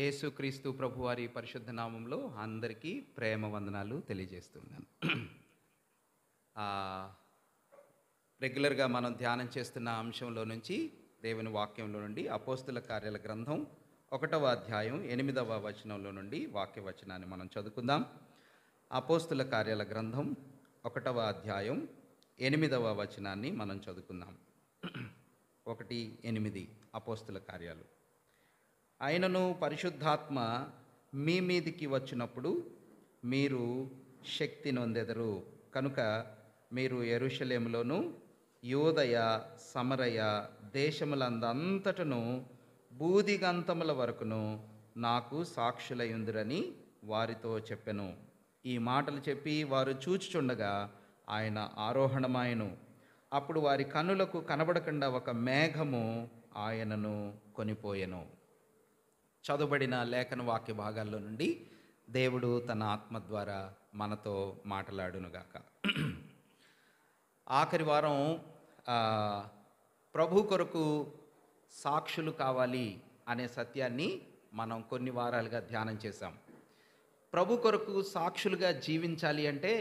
యేసుక్రీస్తు ప్రభువారి పరిశుద్ధ నామంలో అందరికీ ప్రేమ వందనాలు తెలియజేస్తున్నాను. రెగ్యులర్గా మనం ధ్యానం చేస్తున్న అంశంలో నుంచి, దేవుని వాక్యంలో నుండి అపోస్తుల కార్యాల గ్రంథం 1వ అధ్యాయం 8వ వచనంలో నుండి వాక్య వచనాన్ని మనం చదువుకుందాం. అపోస్తుల కార్యాల గ్రంథం 1వ అధ్యాయం 8వ వచనాన్ని మనం చదువుకుందాం. 1:8 అపోస్తుల కార్యాలు. ఆయనను పరిశుద్ధాత్మ మీ మీదికి వచ్చినప్పుడు మీరు శక్తి నొందెదరు. కనుక మీరు యెరూషలేములోను యూదయ సమరయ దేశములందంతటను బూదిగంతముల వరకును నాకు సాక్షులయుందురని వారితో చెప్పెను. ఈ మాటలు చెప్పి వారు చూచుచుండగా ఆయన ఆరోహణమాయెను. అప్పుడు వారి కన్నులకు కనబడకుండా ఒక మేఘము ఆయనను కొనిపోయెను. చదువుబడిన లేఖన వాక్య భాగాల్లో నుండి దేవుడు తన ఆత్మ ద్వారా మనతో మాట్లాడునుగాక. ఆఖరి వారం ప్రభు కొరకు సాక్షులు కావాలి అనే సత్యాన్ని మనం కొన్ని వారాలుగా ధ్యానం చేశాం. ప్రభు కొరకు సాక్షులుగా జీవించాలి అంటే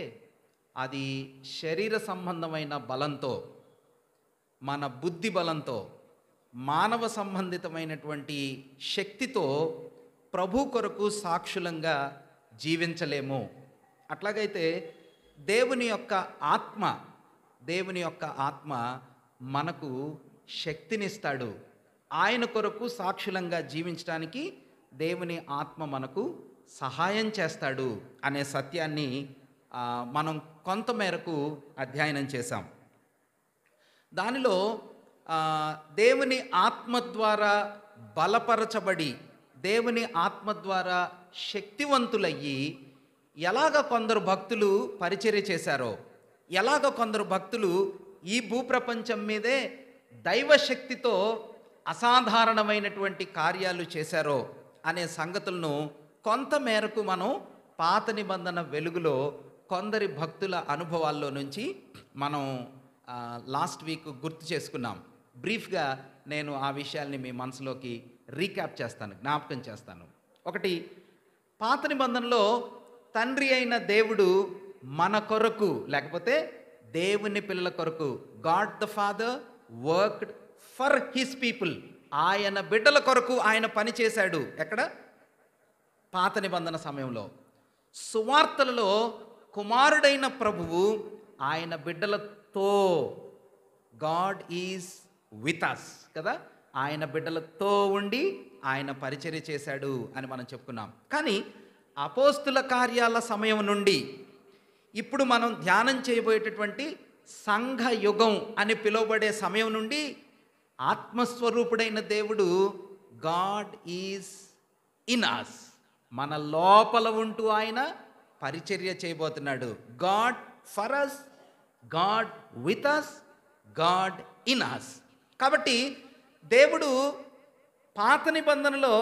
అది శరీర సంబంధమైన బలంతో, మన బుద్ధి బలంతో, మానవ సంబంధితమైనటువంటి శక్తితో ప్రభు కొరకు సాక్షులంగా జీవించలేము. అట్లాగైతే దేవుని యొక్క ఆత్మ మనకు శక్తినిస్తాడు. ఆయన కొరకు సాక్షులంగా జీవించడానికి దేవుని ఆత్మ మనకు సహాయం చేస్తాడు అనే సత్యాన్ని మనం కొంతమేరకు అధ్యయనం చేశాం. దానిలో దేవుని ఆత్మ ద్వారా బలపరచబడి, దేవుని ఆత్మ ద్వారా శక్తివంతులయ్యి ఎలాగ కొందరు భక్తులు పరిచర్య చేశారో, ఎలాగ కొందరు భక్తులు ఈ భూప్రపంచం మీదే దైవశక్తితో అసాధారణమైనటువంటి కార్యాలు చేశారో అనే సంగతులను కొంతమేరకు మనం పాత నిబంధన వెలుగులో కొందరి భక్తుల అనుభవాల్లో నుంచి మనం లాస్ట్ వీక్ గుర్తు చేసుకున్నాం. బ్రీఫ్గా నేను ఆ విషయాల్ని మీ మనసులోకి రీక్యాప్ చేస్తాను, జ్ఞాపకం చేస్తాను. ఒకటి, పాత నిబంధనలో తండ్రి అయిన దేవుడు మన కొరకు, లేకపోతే దేవుని పిల్లల కొరకు, God the father worked for his people, ఆయన బిడ్డల కొరకు ఆయన పని చేశాడు. ఎక్కడ? పాత నిబంధన సమయంలో. సువార్తలలో కుమారుడైన ప్రభువు ఆయన బిడ్డలతో, గాడ్ ఈజ్ విత్ అస్ కదా, ఆయన బిడ్డలతో ఉండి ఆయన పరిచర్య చేశాడు అని మనం చెప్పుకున్నాం. కానీ అపోస్తుల కార్యాల సమయం నుండి ఇప్పుడు మనం ధ్యానం చేయబోయేటటువంటి సంఘ యుగం అని పిలువబడే సమయం నుండి ఆత్మస్వరూపుడైన దేవుడు గాడ్ ఈజ్ ఇన్ అస్, మన లోపల ఉంటూ ఆయన పరిచర్య చేయబోతున్నాడు. God for us, God with us, God in us. కాబట్టి దేవుడు పాత నిబంధనలో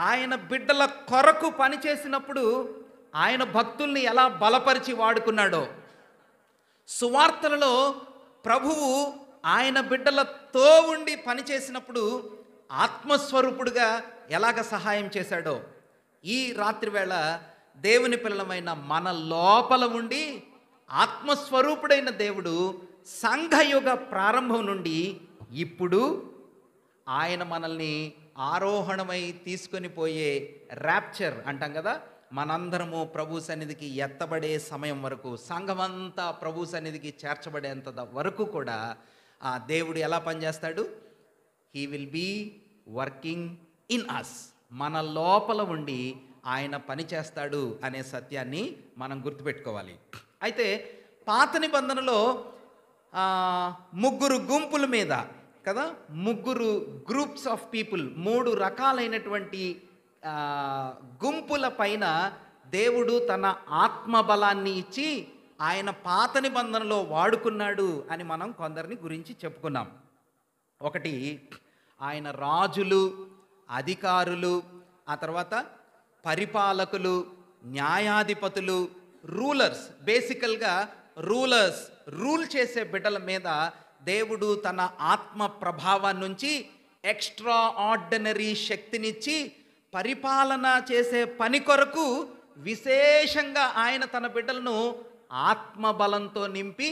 ఆయన బిడ్డల కొరకు పనిచేసినప్పుడు ఆయన భక్తుల్ని ఎలా బలపరిచి వాడుకున్నాడో, సువార్తలలో ప్రభువు ఆయన బిడ్డలతో ఉండి పనిచేసినప్పుడు ఆత్మస్వరూపుడుగా ఎలాగ సహాయం చేశాడో, ఈ రాత్రివేళ దేవుని పిల్లలమైన మన లోపల ఉండి ఆత్మస్వరూపుడైన దేవుడు సంఘయుగ ప్రారంభం నుండి ఇప్పుడు ఆయన మనల్ని ఆరోహణమై తీసుకొని పోయే ర్యాప్చర్ అంటాం కదా, మనందరము ప్రభు సన్నిధికి ఎత్తబడే సమయం వరకు, సంఘమంతా ప్రభు సన్నిధికి చేర్చబడేంత వరకు కూడా ఆ దేవుడు ఎలా పనిచేస్తాడు? He will be working in us, మన లోపల ఉండి ఆయన పని చేస్తాడు అనే సత్యాన్ని మనం గుర్తుపెట్టుకోవాలి. అయితే పాత నిబంధనలో 3 గుంపుల మీద కదా, 3 గ్రూప్స్ ఆఫ్ పీపుల్, 3 రకాలైనటువంటి గుంపుల పైన దేవుడు తన ఆత్మబలాన్ని ఇచ్చి ఆయన పాత నిబంధనలో వాడుకున్నాడు అని మనం కొందరిని గురించి చెప్పుకున్నాం. ఒకటి, ఆయన రాజులు, అధికారులు, ఆ తర్వాత పరిపాలకులు, న్యాయాధిపతులు, రూలర్స్. బేసికల్గా రూల్ చేసే బిడ్డల మీద దేవుడు తన ఆత్మ ప్రభావం నుంచి ఎక్స్ట్రా ఆర్డినరీ శక్తినిచ్చి పరిపాలన చేసే పని కొరకు విశేషంగా ఆయన తన బిడ్డలను ఆత్మబలంతో నింపి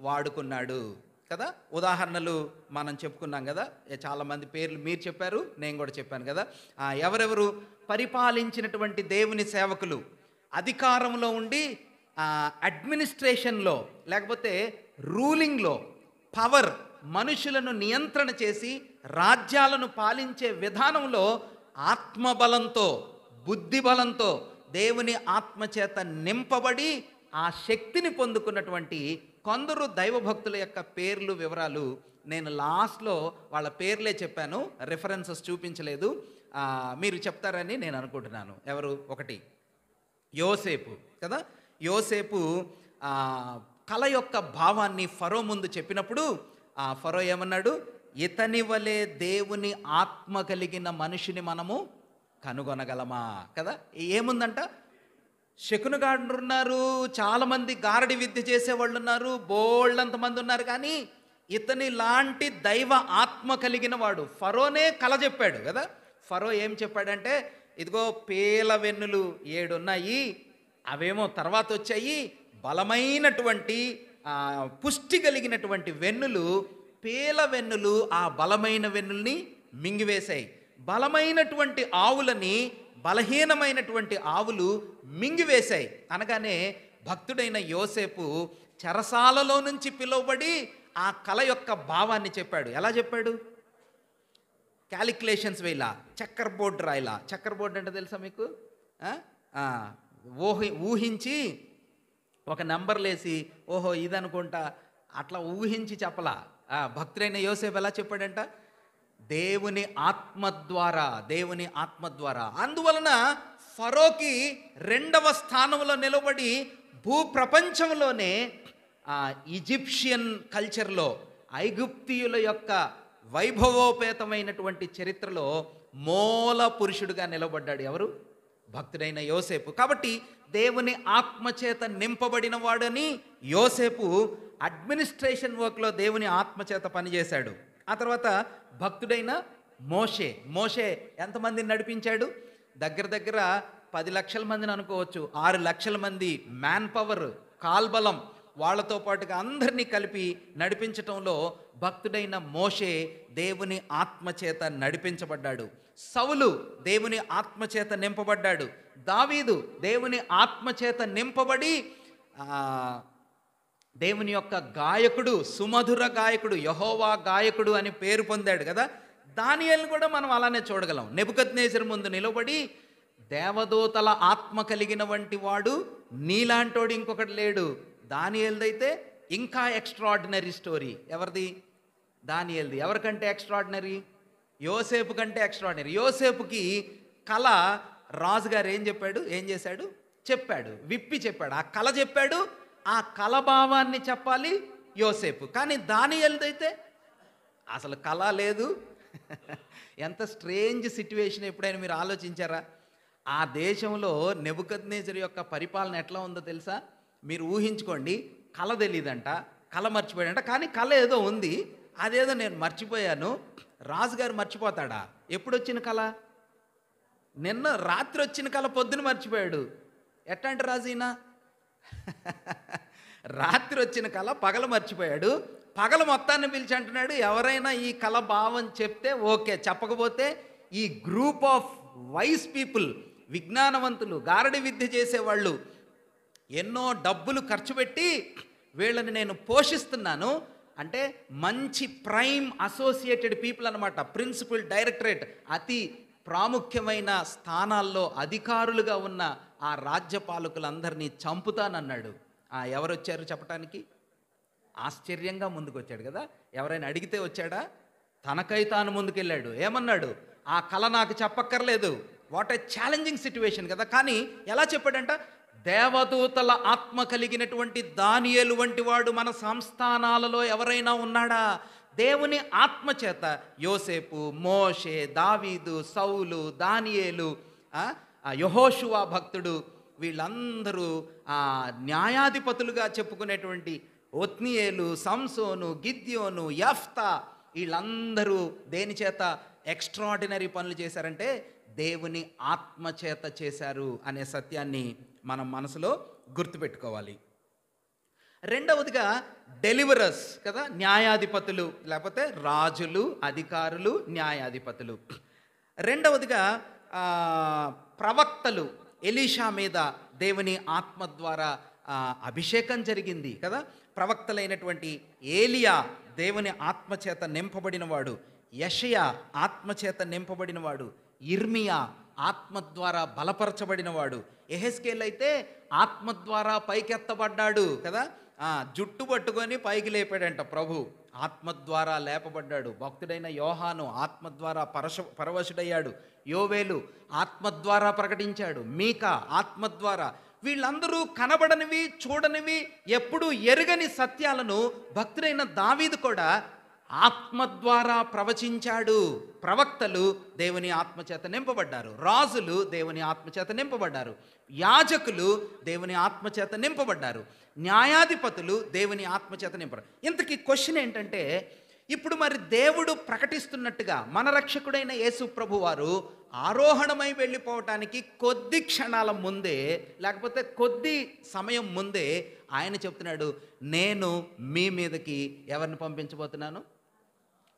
వాడుకున్నాడు కదా. ఉదాహరణలు మనం చెప్పుకున్నాం కదా, చాలామంది పేర్లు మీరు చెప్పారు, నేను కూడా చెప్పాను కదా. ఎవరెవరు పరిపాలించినటువంటి దేవుని సేవకులు, అధికారంలో ఉండి అడ్మినిస్ట్రేషన్లో లేకపోతే రూలింగ్లో పవర్, మనుషులను నియంత్రణ చేసి రాజ్యాలను పాలించే విధానంలో ఆత్మబలంతో, బుద్ధిబలంతో, దేవుని ఆత్మచేత నింపబడి ఆ శక్తిని పొందుకున్నటువంటి కొందరు దైవభక్తుల యొక్క పేర్లు, వివరాలు నేను లాస్ట్లో వాళ్ళ పేర్లే చెప్పాను, రెఫరెన్సెస్ చూపించలేదు. మీరు చెప్తారని నేను అనుకుంటున్నాను. ఎవరు? ఒకటి యోసేపు కదా. యోసేపు కళ యొక్క భావాన్ని ఫరో ముందు చెప్పినప్పుడు ఫరో ఏమన్నాడు? ఇతని వలె దేవుని ఆత్మ కలిగిన మనిషిని మనము కనుగొనగలమా కదా. ఏముందంట? శకునగాడు ఉన్నారు, చాలామంది గారడి విద్య చేసేవాళ్ళు ఉన్నారు, బోళ్ళంతమంది ఉన్నారు, కానీ ఇతని లాంటి దైవ ఆత్మ కలిగిన వాడు ఫరోనే కల చెప్పాడు కదా. ఫరో ఏం చెప్పాడంటే, ఇదిగో పేల వెన్నులు 7 ఉన్నాయి, అవేమో తర్వాత వచ్చాయి, బలమైనటువంటి పుష్టి కలిగినటువంటి వెన్నులు, పేల వెన్నులు ఆ బలమైన వెన్నుల్ని మింగివేశాయి. బలమైనటువంటి ఆవులని బలహీనమైనటువంటి ఆవులు మింగివేశాయి అనగానే భక్తుడైన యోసేపు చెరసాలలో నుంచి పిలువబడి ఆ కళ యొక్క భావాన్ని చెప్పాడు. ఎలా చెప్పాడు? క్యాలిక్యులేషన్స్ వేలా, చక్కర్ బోర్డు రాయిలా. చక్కర్ బోర్డు అంటే తెలుసా మీకు? ఊహించి ఒక నెంబర్లు వేసి, ఓహో ఇదనుకుంటా, అట్లా ఊహించి చెప్పలా. భక్తుడైన యోసేపు ఎలా చెప్పాడంట? దేవుని ఆత్మ ద్వారా, దేవుని ఆత్మ ద్వారా. అందువలన ఫరోకి 2వ స్థానంలో నిలబడి భూప్రపంచంలోనే ఈజిప్షియన్ కల్చర్లో, ఐగుప్తీయుల యొక్క వైభవోపేతమైనటువంటి చరిత్రలో మూల పురుషుడిగా నిలబడ్డాడు. ఎవరు? భక్తుడైన యోసేపు. కాబట్టి దేవుని ఆత్మచేత నింపబడిన వాడని యోసేపు అడ్మినిస్ట్రేషన్ వర్క్లో దేవుని ఆత్మచేత పనిచేశాడు. ఆ తర్వాత భక్తుడైన మోషే ఎంతమందిని నడిపించాడు? దగ్గర దగ్గర 10 లక్షల మందిని అనుకోవచ్చు, 6 లక్షల మంది మ్యాన్ పవర్, కాల్బలం, వాళ్ళతో పాటుగా అందరినీ కలిపి నడిపించటంలో భక్తుడైన మోషే దేవుని ఆత్మచేత నడిపించబడ్డాడు. సౌలు దేవుని ఆత్మచేత నింపబడ్డాడు. దావీదు దేవుని ఆత్మచేత నింపబడి దేవుని యొక్క గాయకుడు, సుమధుర గాయకుడు, యెహోవా గాయకుడు అని పేరు పొందాడు కదా. దానియేలును కూడా మనం అలానే చూడగలం. నెబుకద్నెజరు ముందు నిలబడి, దేవదూతల ఆత్మ కలిగిన వంటి వాడు నీలాంటోడు ఇంకొకటి లేడు. దానియేలుదైతే ఇంకా ఎక్స్ట్రాడినరీ స్టోరీ. ఎవరిది? దానియేలుది. ఎవరికంటే ఎక్స్ట్రాడినరీ? యోసేపు కంటే ఎక్స్ట్రాడినరీ. యోసేపుకి కళ రాజుగారు ఏం చేశాడు? చెప్పాడు, విప్పి చెప్పాడు. ఆ కళ చెప్పాడు, ఆ కళభావాన్ని చెప్పాలి యోసేపు. కానీ దానియేలుదైతే అసలు కళ లేదు. ఎంత స్ట్రేంజ్ సిట్యువేషన్. ఎప్పుడైనా మీరు ఆలోచించారా? ఆ దేశంలో నెబుకద్నెజరు యొక్క పరిపాలన ఎట్లా ఉందో తెలుసా? మీరు ఊహించుకోండి. కళ తెలియదంట, కళ మర్చిపోయాడంట, కానీ కళ ఏదో ఉంది, అదేదో నేను మర్చిపోయాను. రాజుగారు మర్చిపోతాడా? ఎప్పుడు వచ్చిన కళ? నిన్న రాత్రి వచ్చిన కళ పొద్దున మర్చిపోయాడు. ఎట్లాంటి రాజు ఈయన? రాత్రి వచ్చిన కళ పగల మర్చిపోయాడు. పగల మొత్తాన్ని పిలిచి అంటున్నాడు, ఎవరైనా ఈ కళ భావం చెప్తే ఓకే, చెప్పకపోతే ఈ గ్రూప్ ఆఫ్ వైస్ పీపుల్, విజ్ఞానవంతులు, గారడి విద్య చేసేవాళ్ళు, ఎన్నో డబ్బులు ఖర్చు పెట్టి వీళ్ళని నేను పోషిస్తున్నాను అంటే మంచి ప్రైమ్ అసోసియేటెడ్ పీపుల్ అనమాట. ప్రిన్సిపల్ డైరెక్టరేట్, అతి ప్రాముఖ్యమైన స్థానాల్లో అధికారులుగా ఉన్న ఆ రాజ్యపాలకులందరినీ చంపుతానన్నాడు. ఎవరు వచ్చారు చెప్పటానికి? ఆశ్చర్యంగా ముందుకు వచ్చాడు కదా. ఎవరైనా అడిగితే వచ్చాడా? తనకై తాను ముందుకెళ్ళాడు. ఏమన్నాడు? ఆ కళ నాకు చెప్పక్కర్లేదు. వాట్ ఏ ఛాలెంజింగ్ సిట్యువేషన్ కదా. కానీ ఎలా చెప్పాడంట? దేవదూతల ఆత్మ కలిగినటువంటి దానియేలు వంటి వాడు మన సంస్థానాలలో ఎవరైనా ఉన్నాడా? దేవుని ఆత్మచేత యోసేపు, మోషే, దావీదు, సౌలు, దానియేలు, యెహోషువ భక్తుడు, వీళ్ళందరూ న్యాయాధిపతులుగా చెప్పుకునేటువంటి ఒత్నియేలు, సంసోను, గిద్యోను, యెఫ్తా, వీళ్ళందరూ దేని చేత ఎక్స్ట్రాడినరీ పనులు చేశారంటే దేవుని ఆత్మ చేత చేశారు అనే సత్యాన్ని మనం మనసులో గుర్తుపెట్టుకోవాలి. రెండవదిగా డెలివరర్స్ కదా, న్యాయాధిపతులు, లేకపోతే రాజులు, అధికారులు, న్యాయాధిపతులు. రెండవదిగా ప్రవక్తలు. ఎలీషా మీద దేవుని ఆత్మ ద్వారా అభిషేకం జరిగింది కదా. ప్రవక్తలైనటువంటి ఏలియా దేవుని ఆత్మచేత నింపబడినవాడు, యెషయా ఆత్మచేత నింపబడినవాడు, ఇర్మియా ఆత్మ ద్వారా బలపరచబడినవాడు, యెహెజ్కేలు అయితే ఆత్మ ద్వారా పైకెత్తబడ్డాడు కదా. జుట్టు పట్టుకొని పైకి లేపాడంట ప్రభు, ఆత్మ ద్వారా లేపబడ్డాడు. భక్తుడైన యోహాను ఆత్మ ద్వారా పరవశుడయ్యాడు. యోవేలు ఆత్మ ద్వారా ప్రకటించాడు. మీకా ఆత్మ ద్వారా. వీళ్ళందరూ కనబడనివి, చూడనివి, ఎప్పుడూ ఎరుగని సత్యాలను భక్తుడైన దావీదు కూడా ఆత్మ ద్వారా ప్రవచించాడు. ప్రవక్తలు దేవుని ఆత్మచేత నింపబడ్డారు, రాజులు దేవుని ఆత్మచేత నింపబడ్డారు, యాజకులు దేవుని ఆత్మచేత నింపబడ్డారు, న్యాయాధిపతులు దేవుని ఆత్మచేత నింపబడ్డారు. ఇంతకీ క్వశ్చన్ ఏంటంటే, ఇప్పుడు మరి దేవుడు ప్రకటిస్తున్నట్టుగా మన రక్షకుడైన యేసు ప్రభు వారు ఆరోహణమై వెళ్ళిపోవటానికి కొద్ది క్షణాల ముందే, లేకపోతే కొద్ది సమయం ముందే ఆయన చెప్తున్నాడు, నేను మీ మీదకి ఎవరిని పంపించబోతున్నాను?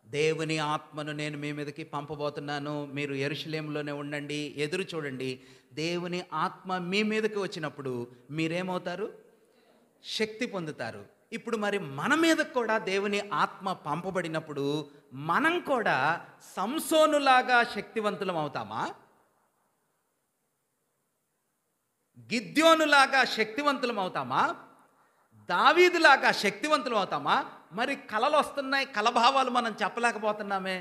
దేవుని ఆత్మను నేను మీ మీదకి పంపబోతున్నాను. మీరు యెరూషలేములోనే ఉండండి, ఎదురు చూడండి. దేవుని ఆత్మ మీ మీదకి వచ్చినప్పుడు మీరేమవుతారు? శక్తి పొందుతారు. ఇప్పుడు మరి మన మీద కూడా దేవుని ఆత్మ పంపబడినప్పుడు మనం కూడా సంసోనులాగా శక్తివంతులం అవుతామా? గిద్యోనులాగా శక్తివంతులం అవుతామా? దావీదులాగా శక్తివంతులం అవుతామా? మరి కలలు వస్తున్నాయి, కలభావాలు మనం చెప్పలేకపోతున్నామే.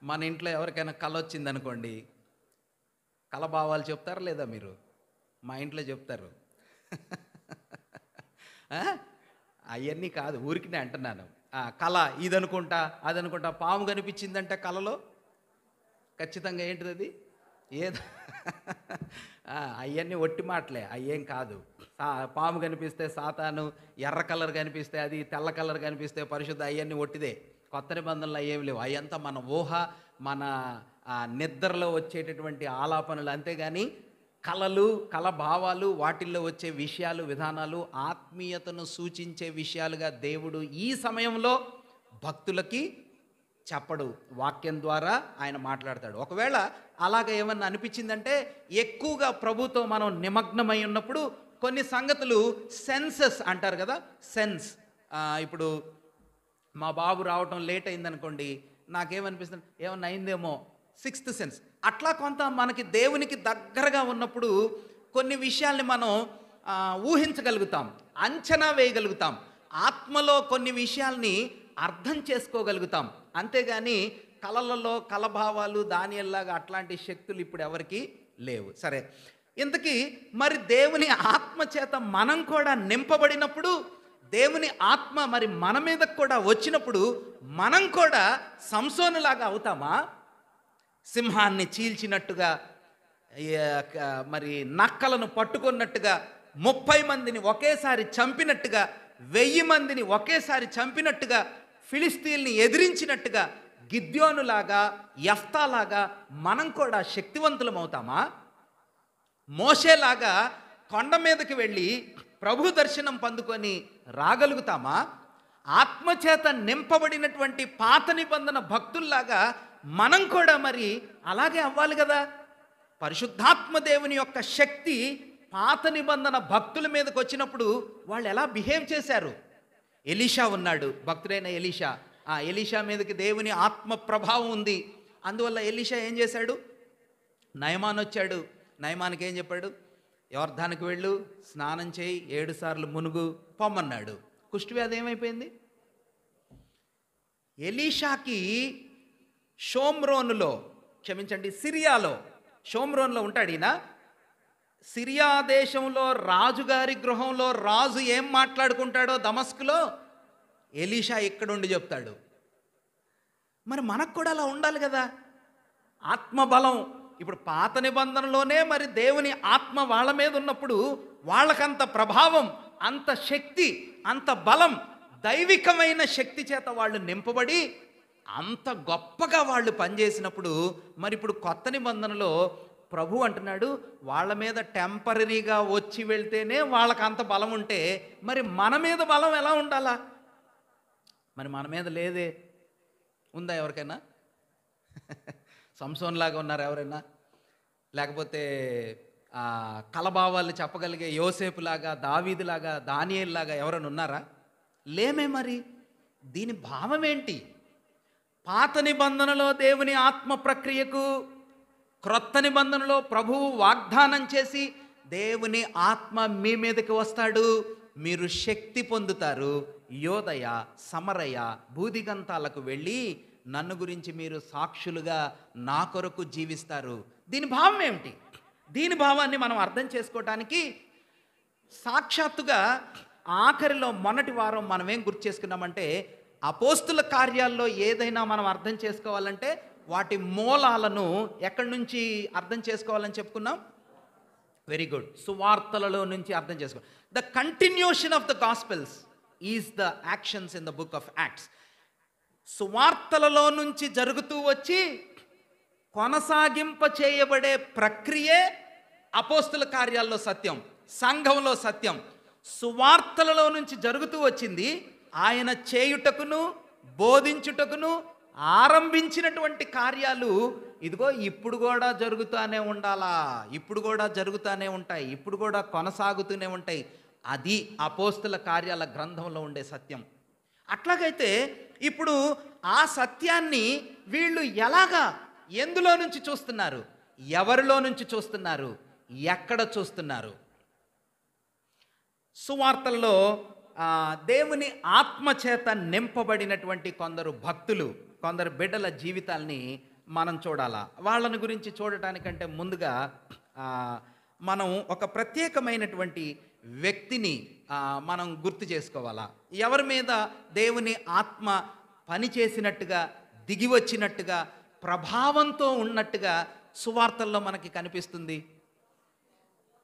మన ఇంట్లో ఎవరికైనా కల వచ్చిందనుకోండి, కలభావాలు చెప్తారా లేదా మీరు? మా ఇంట్లో చెప్తారు. అవన్నీ కాదు, ఊరికినే అంటున్నాను. కళ ఇదనుకుంటా అదనుకుంటా. పాము కనిపించిందంటే కళలో ఖచ్చితంగా ఏంటిది అది? ఏదో అవన్నీ ఒట్టి మాటలే, అయ్యేం కాదు. పాము కనిపిస్తే సాతాను, ఎర్ర కలర్ కనిపిస్తే అది, తెల్ల కలర్ కనిపిస్తే పరిశుద్ధ, అవన్నీ ఒట్టిదే. కొత్త నిబంధనలు అయ్యేమి లేవు. అయ్యంతా మన ఊహ, మన నిద్రలో వచ్చేటటువంటి ఆలాపనలు. అంతేగాని కళలు, కళభావాలు, వాటిల్లో వచ్చే విషయాలు, విధానాలు ఆత్మీయతను సూచించే విషయాలుగా దేవుడు ఈ సమయంలో భక్తులకి చెప్పడు, వాక్యం ద్వారా ఆయన మాట్లాడతాడు. ఒకవేళ అలాగ ఏమన్నా అనిపించిందంటే, ఎక్కువగా ప్రభుతో మనం నిమగ్నమై ఉన్నప్పుడు కొన్ని సంగతులు సెన్సెస్ అంటారు కదా, సెన్స్. ఇప్పుడు మా బాబు రావటం లేట్ అయిందనుకోండి, నాకేమనిపిస్తుంది, ఏమన్నా అయిందేమో, సిక్స్త్ సెన్స్. అట్లా కొంత మనకి దేవునికి దగ్గరగా ఉన్నప్పుడు కొన్ని విషయాల్ని మనం ఊహించగలుగుతాం, అంచనా వేయగలుగుతాం, ఆత్మలో కొన్ని విషయాల్ని అర్థం చేసుకోగలుగుతాం. అంతేగాని కళలలో కలభావాలు, దానియల్లాగా అట్లాంటి శక్తులు ఇప్పుడు ఎవరికి లేవు. సరే, ఇంతకీ మరి దేవుని ఆత్మ చేత మనం కూడా నింపబడినప్పుడు, దేవుని ఆత్మ మరి మన మీదకు కూడా వచ్చినప్పుడు మనం కూడా సంసోనులాగా అవుతామా? సింహాన్ని చీల్చినట్టుగా, మరి నక్కలను పట్టుకున్నట్టుగా, 30 మందిని ఒకేసారి చంపినట్టుగా, 1000 మందిని ఒకేసారి చంపినట్టుగా, ఫిలిస్తీన్ని ఎదిరించినట్టుగా, గిద్యోనులాగా, యెఫ్తాలాగా మనం కూడా శక్తివంతులం అవుతామా? మోషేలాగా కొండ మీదకి వెళ్ళి ప్రభు దర్శనం పొందుకొని రాగలుగుతామా? ఆత్మచేత నింపబడినటువంటి పాత నిబంధన భక్తుల్లాగా మనం కూడా మరి అలాగే అవ్వాలి కదా. పరిశుద్ధాత్మ దేవుని యొక్క శక్తి పాత నిబంధన భక్తుల మీదకి వచ్చినప్పుడు వాళ్ళు ఎలా బిహేవ్ చేశారు? ఎలీషా ఉన్నాడు, భక్తుడైన ఎలీషా. ఎలీషా మీదకి దేవుని ఆత్మ ప్రభావం ఉంది. అందువల్ల ఎలీషా ఏం చేశాడు? నయమాన్ వచ్చాడు, నయమానికి ఏం చెప్పాడు? యొర్దానికి వెళ్ళు, స్నానం చేయి, 7 సార్లు మునుగు, పొమ్మన్నాడు. కుష్ఠవ్యాధి ఏమైపోయింది? ఎలీషాకి సిరియాలో, షోమ్రోన్లో ఉంటాడు ఈయన. సిరియా దేశంలో రాజుగారి గృహంలో రాజు ఏం మాట్లాడుకుంటాడో దమస్కులో ఎలీషా ఇక్కడుండి చెప్తాడు. మరి మనకు కూడా అలా ఉండాలి కదా, ఆత్మబలం. ఇప్పుడు పాత నిబంధనలోనే మరి దేవుని ఆత్మ వాళ్ళ మీద ఉన్నప్పుడు వాళ్ళకంత ప్రభావం, అంత శక్తి, అంత బలం, దైవికమైన శక్తి చేత వాళ్ళు నింపబడి అంత గొప్పగా వాళ్ళు పనిచేసినప్పుడు మరి ఇప్పుడు కొత్త నిబంధనలో ప్రభు అంటున్నాడు వాళ్ళ మీద టెంపరీగా వచ్చి వెళ్తేనే వాళ్ళకి అంత బలం ఉంటే మరి మన మీద బలం ఎలా ఉండాలా? మరి మన మీద లేదే. ఉందా ఎవరికైనా? సంసోన్ లాగా ఉన్నారు ఎవరైనా? లేకపోతే కలభావాలు చెప్పగలిగే యోసేపులాగా, దావీదులాగా, దానియేలులాగా ఎవరైనా ఉన్నారా? లేమే. మరి దీని భావం ఏంటి? పాత నిబంధనలో దేవుని ఆత్మ ప్రక్రియకు, క్రొత్త నిబంధనలో ప్రభువు వాగ్దానం చేసి దేవుని ఆత్మ మీ మీదకి వస్తాడు, మీరు శక్తి పొందుతారు, యోదయ సమరయ భూదిగంతాలకు వెళ్ళి నన్ను గురించి మీరు సాక్షులుగా నా కొరకు జీవిస్తారు. దీని భావం ఏమిటి? దీని భావాన్ని మనం అర్థం చేసుకోవటానికి సాక్షాత్తుగా ఆఖరిలో మొన్నటి వారం మనం ఏం గుర్తు చేసుకున్నామంటే, అపోస్తుల కార్యాల్లో ఏదైనా మనం అర్థం చేసుకోవాలంటే వాటి మూలాలను ఎక్కడి నుంచి అర్థం చేసుకోవాలని చెప్పుకున్నాం? Very good. సువార్తలలో నుంచి అర్థం చేసుకో. The continuation of the gospels is the actions in the book of Acts. సువార్తలలో నుంచి జరుగుతూ వచ్చి కొనసాగింప చేయబడే ప్రక్రియే అపోస్తుల కార్యాల్లో సత్యం, సంఘంలో సత్యం. సువార్తలలో నుంచి జరుగుతూ వచ్చింది. ఆయన చేయుటకును బోధించుటకును ఆరంభించినటువంటి కార్యాలు ఇదిగో ఇప్పుడు కూడా జరుగుతూనే ఉండాలా, ఇప్పుడు కూడా జరుగుతూనే ఉంటాయి, ఇప్పుడు కూడా కొనసాగుతూనే ఉంటాయి. అది అపోస్తుల కార్యాల గ్రంథంలో ఉండే సత్యం. అట్లాగైతే ఇప్పుడు ఆ సత్యాన్ని వీళ్ళు ఎలాగా, ఎందులో నుంచి చూస్తున్నారు, ఎవరిలో నుంచి చూస్తున్నారు, ఎక్కడ చూస్తున్నారు? సువార్తల్లో దేవుని ఆత్మచేత నింపబడినటువంటి కొందరు భక్తులు, కొందరు బిడ్డల జీవితాల్ని మనం చూడాలా. వాళ్ళని గురించి చూడటానికంటే ముందుగా మనం ఒక ప్రత్యేకమైనటువంటి వ్యక్తిని మనం గుర్తు చేసుకోవాలా. ఎవరి మీద దేవుని ఆత్మ పనిచేసినట్టుగా, దిగి వచ్చినట్టుగా, ప్రభావంతో ఉన్నట్టుగా సువార్తల్లో మనకి కనిపిస్తుంది?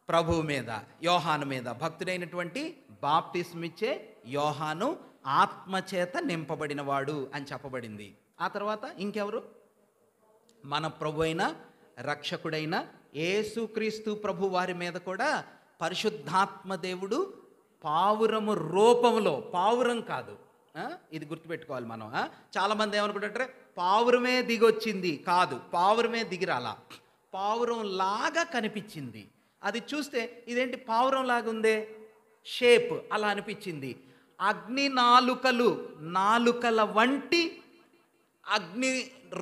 ప్రభువు మీద, యోహాను మీద. భక్తుడైనటువంటి బాప్తిస్మిచ్చే యోహాను ఆత్మచేత నింపబడినవాడు అని చెప్పబడింది. ఆ తర్వాత ఇంకెవరు? మన ప్రభు అయిన రక్షకుడైన యేసుక్రీస్తు ప్రభు వారి మీద కూడా పరిశుద్ధాత్మ దేవుడు పావురము రూపంలో, పావురం కాదు, ఇది గుర్తుపెట్టుకోవాలి మనం. చాలామంది ఏమనుకుంటారంటే పావురమే దిగొచ్చింది. కాదు, పావురమే దిగిరాలా, పావురం లాగా కనిపించింది. అది చూస్తే ఇదేంటి పావురం లాగా ఉందే, షేప్ అలా అనిపించింది. అగ్ని నాలుకల వంటి అగ్ని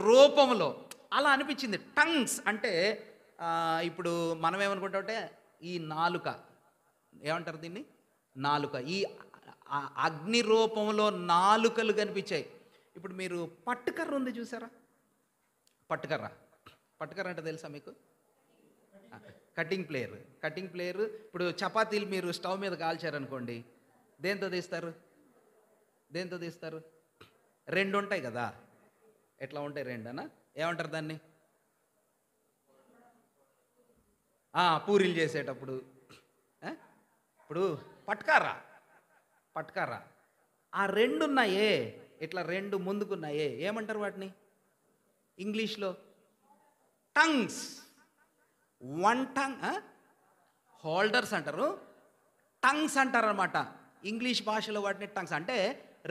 రూపంలో అలా అనిపించింది. టంగ్స్ అంటే ఇప్పుడు మనం ఏమనుకుంటామంటే ఈ నాలుక, ఏమంటారు దీన్ని, నాలుక, ఈ అగ్ని రూపంలో నాలుకలు కనిపించాయి. ఇప్పుడు మీరు పట్టుకర్ర ఉంది చూసారా? పట్టుకర్ర అంటే తెలుసా మీకు? Cutting player. ఇప్పుడు చపాతీలు మీరు స్టవ్ మీద కాల్చారనుకోండి, దేంతో తీస్తారు? రెండు ఉంటాయి కదా, ఎట్లా ఉంటాయి రెండనా? ఏమంటారు దాన్ని? పూరీలు చేసేటప్పుడు ఇప్పుడు పట్కారా ఆ రెండు ఉన్నాయే, ఇట్లా రెండు ముందుకున్నాయే, ఏమంటారు వాటిని ఇంగ్లీష్లో? టంగ్స్. వన్ టంగ్ హోల్డర్స్ అంటారు, టంగ్స్ అంటారు అనమాట. ఇంగ్లీష్ భాషలో వాటిని టంగ్స్ అంటే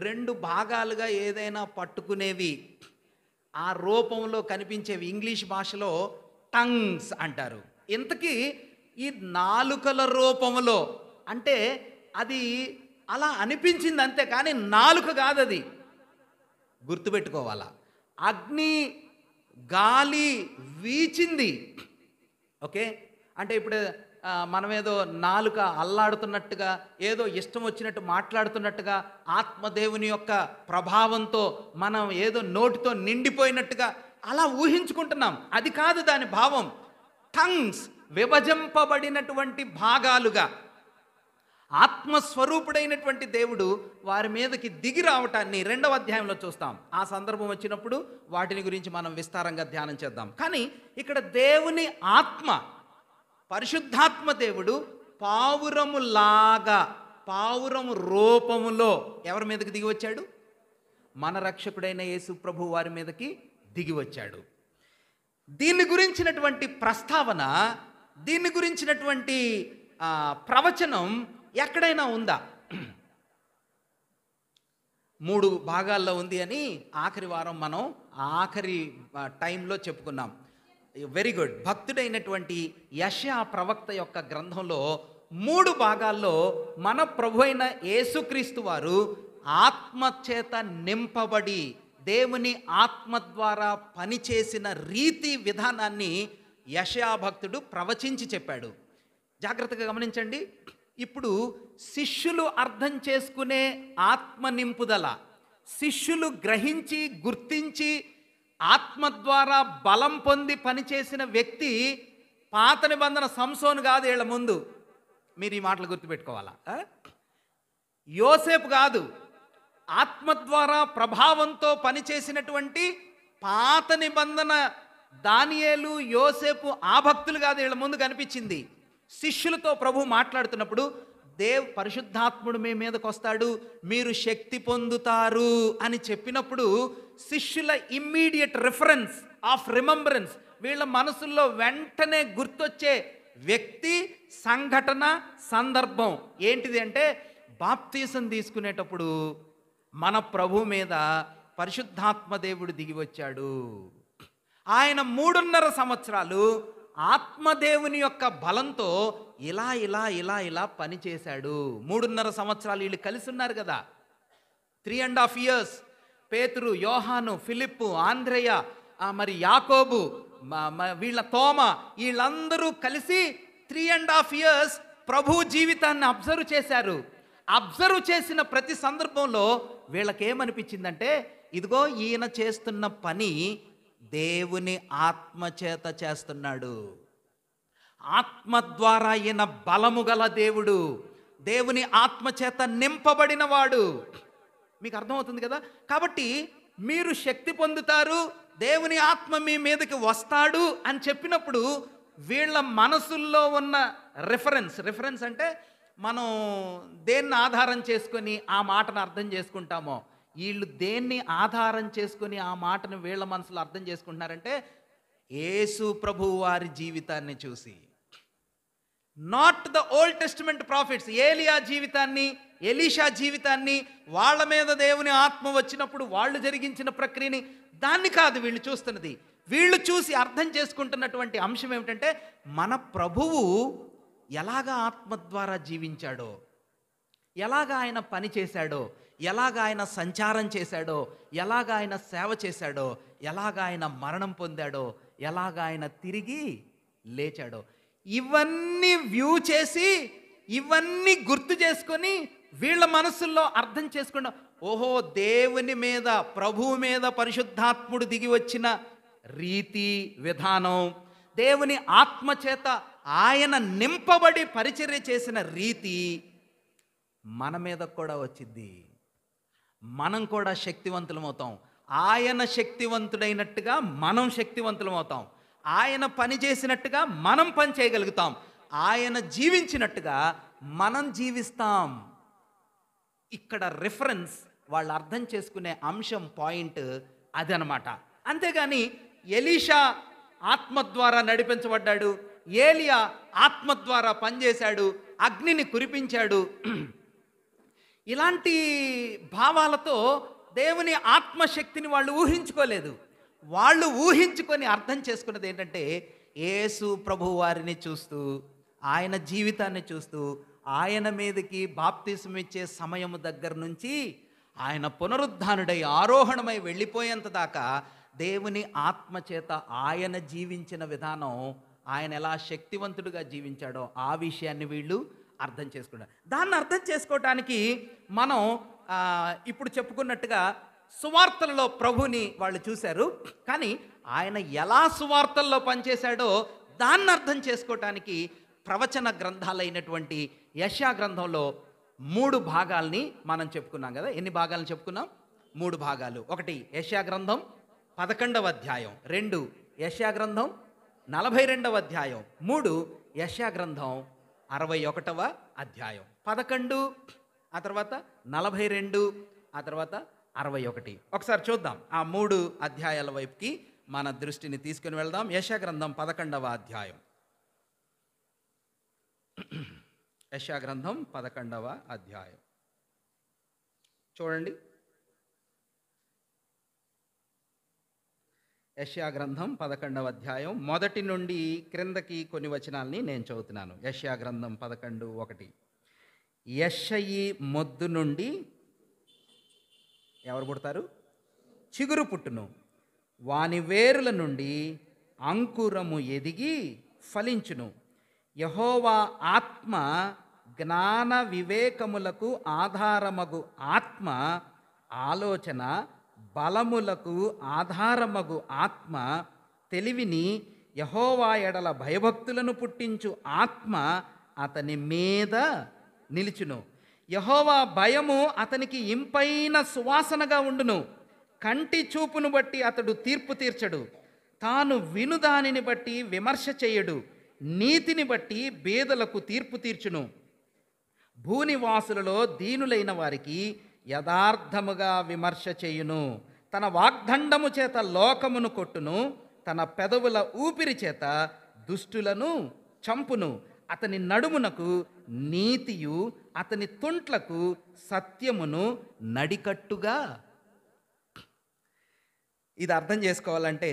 రెండు భాగాలుగా ఏదైనా పట్టుకునేవి, ఆ రూపంలో కనిపించేవి ఇంగ్లీష్ భాషలో టంగ్స్ అంటారు. ఇంతకీ ఈ నాలుకల రూపంలో అంటే అది అలా అనిపించింది అంతే, కానీ నాలుక కాదు, అది గుర్తుపెట్టుకోవాలా. అగ్ని గాలి వీచింది, ఓకే? అంటే ఇప్పుడు మనమేదో నాలుక అల్లాడుతున్నట్టుగా, ఏదో ఇష్టం వచ్చినట్టు మాట్లాడుతున్నట్టుగా, ఆత్మదేవుని యొక్క ప్రభావంతో మనం ఏదో నోటితో నిండిపోయినట్టుగా అలా ఊహించుకుంటున్నాం. అది కాదు దాని భావం. టంగ్స్, విభజింపబడినటువంటి భాగాలుగా ఆత్మస్వరూపుడైనటువంటి దేవుడు వారి మీదకి దిగి రావటాన్ని 2వ అధ్యాయంలో చూస్తాం. ఆ సందర్భం వచ్చినప్పుడు వాటిని గురించి మనం విస్తారంగా ధ్యానం చేద్దాం. కానీ ఇక్కడ దేవుని ఆత్మ, పరిశుద్ధాత్మ దేవుడు పావురము రూపములో ఎవరి మీదకి దిగి వచ్చాడు? మన రక్షకుడైన యేసు ప్రభు వారి మీదకి దిగి వచ్చాడు. దీన్ని గురించినటువంటి ప్రస్తావన, దీన్ని గురించినటువంటి ప్రవచనం ఎక్కడైనా ఉందా? 3 భాగాల్లో ఉంది అని ఆఖరి వారం మనం ఆఖరి టైంలో చెప్పుకున్నాం. Very good. భక్తుడైనటువంటి యెషయా ప్రవక్త యొక్క గ్రంథంలో 3 భాగాల్లో మన ప్రభు అయిన యేసుక్రీస్తు వారు ఆత్మచేత నింపబడి దేవుని ఆత్మ ద్వారా పనిచేసిన రీతి విధానాన్ని యెషయా భక్తుడు ప్రవచించి చెప్పాడు. జాగ్రత్తగా గమనించండి. ఇప్పుడు శిష్యులు అర్థం చేసుకునే ఆత్మ నింపుదల, శిష్యులు గ్రహించి గుర్తించి ఆత్మ ద్వారా బలం పొంది పనిచేసిన వ్యక్తి పాత నిబంధన సంసోను కాదు. వీళ్ళ ముందు మీరు ఈ మాటలు గుర్తుపెట్టుకోవాలా. యోసేపు కాదు, ఆత్మ ద్వారా ప్రభావంతో పనిచేసినటువంటి పాత నిబంధన దానియేలు, యోసేపు ఆ భక్తులు కాదు వీళ్ళ ముందు కనిపించింది. శిష్యులతో ప్రభు మాట్లాడుతున్నప్పుడు పరిశుద్ధాత్ముడు మీ మీదకి వస్తాడు, మీరు శక్తి పొందుతారు అని చెప్పినప్పుడు శిష్యుల ఇమ్మీడియట్ రిఫరెన్స్ ఆఫ్ రిమెంబరెన్స్, వీళ్ళ మనసుల్లో వెంటనే గుర్తొచ్చే వ్యక్తి, సంఘటన, సందర్భం ఏంటిది అంటే బాప్తీసం తీసుకునేటప్పుడు మన ప్రభు మీద పరిశుద్ధాత్మ దేవుడు దిగి వచ్చాడు. ఆయన 3.5 సంవత్సరాలు ఆత్మదేవుని యొక్క బలంతో ఇలా ఇలా ఇలా ఇలా పనిచేశాడు. 3.5 సంవత్సరాలు వీళ్ళు కలిసి ఉన్నారు కదా. 3.5 years పేతురు, యోహాను, ఫిలిప్పు, ఆంద్రేయ, మరి యాకోబు, వీళ్ళ తోమ, వీళ్ళందరూ కలిసి 3.5 years ప్రభు జీవితాన్ని అబ్జర్వ్ చేశారు. అబ్జర్వ్ చేసిన ప్రతి సందర్భంలో వీళ్ళకేమనిపించిందంటే, ఇదిగో ఈయన చేస్తున్న పని దేవుని ఆత్మచేత చేస్తున్నాడు, ఆత్మ ద్వారా ఈయన బలము గల దేవుడు, దేవుని ఆత్మచేత నింపబడిన వాడు. మీకు అర్థమవుతుంది కదా. కాబట్టి మీరు శక్తి పొందుతారు, దేవుని ఆత్మ మీ మీదకి వస్తాడు అని చెప్పినప్పుడు వీళ్ళ మనసుల్లో ఉన్న రిఫరెన్స్ అంటే మనం దేన్ని ఆధారం చేసుకొని ఆ మాటను అర్థం చేసుకుంటామో, వీళ్ళు దేన్ని ఆధారం చేసుకొని ఆ మాటను వీళ్ళ మనసులో అర్థం చేసుకుంటున్నారంటే యేసు ప్రభు వారి జీవితాన్ని చూసి. Not the old testament profits, ఏలియా జీవితాన్ని, ఎలీషా జీవితాన్ని, వాళ్ళ మీద దేవుని ఆత్మ వచ్చినప్పుడు వాళ్ళు జరిగించిన ప్రక్రియని, దాన్ని కాదు వీళ్ళు చూస్తున్నది. వీళ్ళు చూసి అర్థం చేసుకుంటున్నటువంటి అంశం ఏమిటంటే మన ప్రభువు ఎలాగా ఆత్మ ద్వారా జీవించాడో, ఎలాగ ఆయన పని చేశాడో, ఎలాగ ఆయన సంచారం చేశాడో, ఎలాగ ఆయన సేవ చేశాడో, ఎలాగ ఆయన మరణం పొందాడో, ఎలాగ ఆయన తిరిగి లేచాడో, ఇవన్నీ వ్యూ చేసి ఇవన్నీ గుర్తు చేసుకొని వీళ్ళ మనసుల్లో అర్థం చేసుకున్న, ఓహో దేవుని మీద, ప్రభువు మీద పరిశుద్ధాత్ముడు దిగి వచ్చిన రీతి విధానం, దేవుని ఆత్మచేత ఆయన నింపబడి పరిచర్య చేసిన రీతి మన మీద కూడా వచ్చింది. మనం కూడా శక్తివంతులమవుతాం. ఆయన శక్తివంతుడైనట్టుగా మనం శక్తివంతులమవుతాం. ఆయన పని చేసినట్టుగా మనం పని చేయగలుగుతాం. ఆయన జీవించినట్టుగా మనం జీవిస్తాం. ఇక్కడ రిఫరెన్స్, వాళ్ళు అర్థం చేసుకునే అంశం, పాయింట్ అదనమాట. అంతేగాని ఎలీషా ఆత్మ ద్వారా నడిపించబడ్డాడు, ఏలియా ఆత్మ ద్వారా పనిచేశాడు, అగ్నిని కురిపించాడు, ఇలాంటి భావాలతో దేవుని ఆత్మశక్తిని వాళ్ళు ఊహించుకోలేదు. వాళ్ళు ఊహించుకొని అర్థం చేసుకున్నది ఏంటంటే యేసు ప్రభు వారిని చూస్తూ, ఆయన జీవితాన్ని చూస్తూ, ఆయన మీదకి బాప్తిసం ఇచ్చే సమయం దగ్గర నుంచి ఆయన పునరుద్ధానుడై ఆరోహణమై వెళ్ళిపోయేంత దాకా దేవుని ఆత్మచేత ఆయన జీవించిన విధానం, ఆయన ఎలా శక్తివంతుడిగా జీవించాడో ఆ విషయాన్ని వీళ్ళు అర్థం చేసుకున్నారు. దాన్ని అర్థం చేసుకోవటానికి మనం ఇప్పుడు చెప్పుకున్నట్టుగా సువార్తలలో ప్రభుని వాళ్ళు చూశారు. కానీ ఆయన ఎలా సువార్తల్లో పనిచేశాడో దాన్ని అర్థం చేసుకోవటానికి ప్రవచన గ్రంథాలైనటువంటి యెషయా గ్రంథంలో 3 భాగాల్ని మనం చెప్పుకున్నాం కదా. ఎన్ని భాగాలను చెప్పుకున్నాం? 3 భాగాలు. 1 యెషయా గ్రంథం 11వ అధ్యాయం, 2 యెషయా గ్రంథం 42వ అధ్యాయం, 3 యెషయా గ్రంథం 61వ అధ్యాయం. 11, ఆ తర్వాత 42, ఆ తర్వాత 61. ఒకసారి చూద్దాం, ఆ 3 అధ్యాయాల వైపుకి మన దృష్టిని తీసుకుని వెళ్దాం. యెషయా గ్రంథం 11వ అధ్యాయం. యెషయా గ్రంథం 11వ అధ్యాయం చూడండి. యెషయా గ్రంథం 11వ అధ్యాయం మొదటి నుండి క్రిందకి కొన్ని వచనాల్ని నేను చదువుతున్నాను. యెషయా గ్రంథం 11:1. యెషయి మొద్దు నుండి ఎవరు పుడతారు? చిగురు పుట్టును, వాని వేరుల నుండి అంకురము ఎదిగి ఫలించును. యెహోవా ఆత్మ జ్ఞాన వివేకములకు ఆధారమగు ఆత్మ, ఆలోచన బలములకు ఆధారమగు ఆత్మ, తెలివిని యెహోవా ఎడల భయభక్తులను పుట్టించు ఆత్మ అతని మీద నిలిచును. యెహోవా భయము అతనికి ఇంపైన సువాసనగా ఉండును. కంటి చూపును బట్టి అతడు తీర్పు తీర్చడు, తాను విను దానిని బట్టి విమర్శ చేయడు. నీతిని బట్టి బేదలకు తీర్పు తీర్చును. భూనివాసులలో దీనులైన వారికి యథార్థముగా విమర్శ చేయును. తన వాగ్దండము చేత లోకమును కొట్టును, తన పెదవుల ఊపిరి చేత దుష్టులను చంపును. అతని నడుమునకు నీతియు, అతని తుంట్లకు సత్యమును నడికట్టుగా. ఇది అర్థం చేసుకోవాలంటే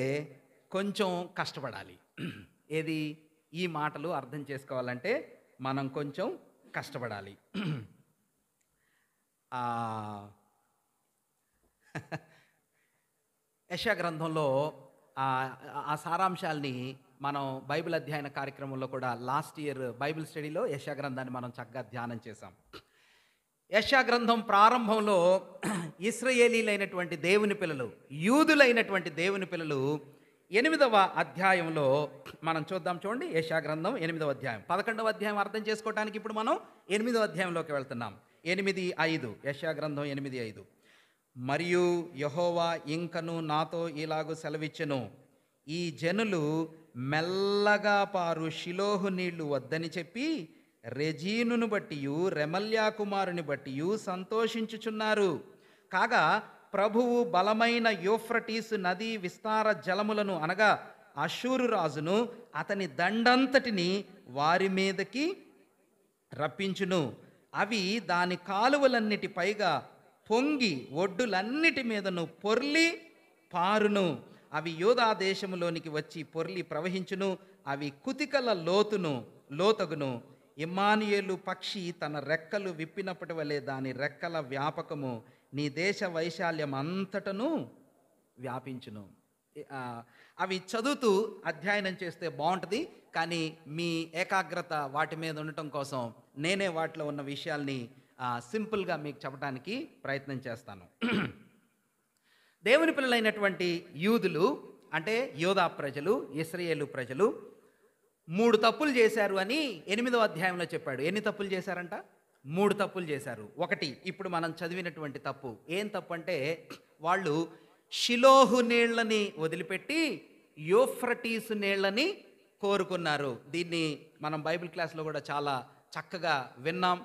కొంచెం కష్టపడాలి. ఏది? ఈ మాటలు అర్థం చేసుకోవాలంటే మనం కొంచెం కష్టపడాలి. యెషయా గ్రంథంలో ఆ సారాంశాల్ని మనం బైబిల్ అధ్యయన కార్యక్రమంలో కూడా లాస్ట్ ఇయర్ బైబిల్ స్టడీలో యెషయా గ్రంథాన్ని మనం చక్కగా ధ్యానం చేశాం. యెషయా గ్రంథం ప్రారంభంలో ఇశ్రాయేలీలైనటువంటి దేవుని పిల్లలు, యూదులైనటువంటి దేవుని పిల్లలు 8వ అధ్యాయంలో మనం చూద్దాం. చూడండి, యెషయా గ్రంథం 8వ అధ్యాయం. 11వ అధ్యాయం అర్థం చేసుకోవడానికి ఇప్పుడు మనం 8వ అధ్యాయంలోకి వెళ్తున్నాం. 8:5, యెషయా గ్రంథం 8:5. మరియు యెహోవా ఇంకను నాతో ఇలాగు సెలవిచ్చెను, ఈ జనులు మెల్లగా పారు షిలోహు నీళ్లు వద్దని చెప్పి రెజీనును బట్టియు రెమల్యా కుమారుని బట్టియు సంతోషించుచున్నారు. కాగా ప్రభువు బలమైన యూఫ్రటీసు నది విస్తార జలములను, అనగా అషూరు రాజును అతని దండంతటిని వారి మీదకి రప్పించును. అవి దాని కాలువలన్నిటి పైగా పొంగి ఒడ్డులన్నిటి మీదను పొర్లి పారును. అవి యూదా దేశములోనికి వచ్చి పొర్లి ప్రవహించును. అవి కుతికల లోతగును. ఇమ్మానుయేలు పక్షి తన రెక్కలు విప్పినప్పటి వలె దాని రెక్కల వ్యాపకము నీ దేశ వైశాల్యం అంతటను వ్యాపించును. అవి చదువుతూ అధ్యయనం చేస్తే బాగుంటుంది, కానీ మీ ఏకాగ్రత వాటి మీద ఉండటం కోసం నేనే వాటిలో ఉన్న విషయాల్ని సింపుల్గా మీకు చెప్పడానికి ప్రయత్నం చేస్తాను. దేవుని పిల్లలైనటువంటి యూదులు అంటే యోధా ప్రజలు, ఇశ్రాయేలు ప్రజలు 3 తప్పులు చేశారు అని 8వ అధ్యాయంలో చెప్పాడు. ఎన్ని తప్పులు చేశారంట? 3 తప్పులు చేశారు. ఒకటి ఇప్పుడు మనం చదివినటువంటి తప్పు. ఏం తప్పు అంటే, వాళ్ళు షిలోహు నీళ్ళని వదిలిపెట్టి యూఫ్రటీసు నీళ్ళని కోరుకున్నారు. దీన్ని మనం బైబిల్ క్లాస్లో కూడా చాలా చక్కగా విన్నాం,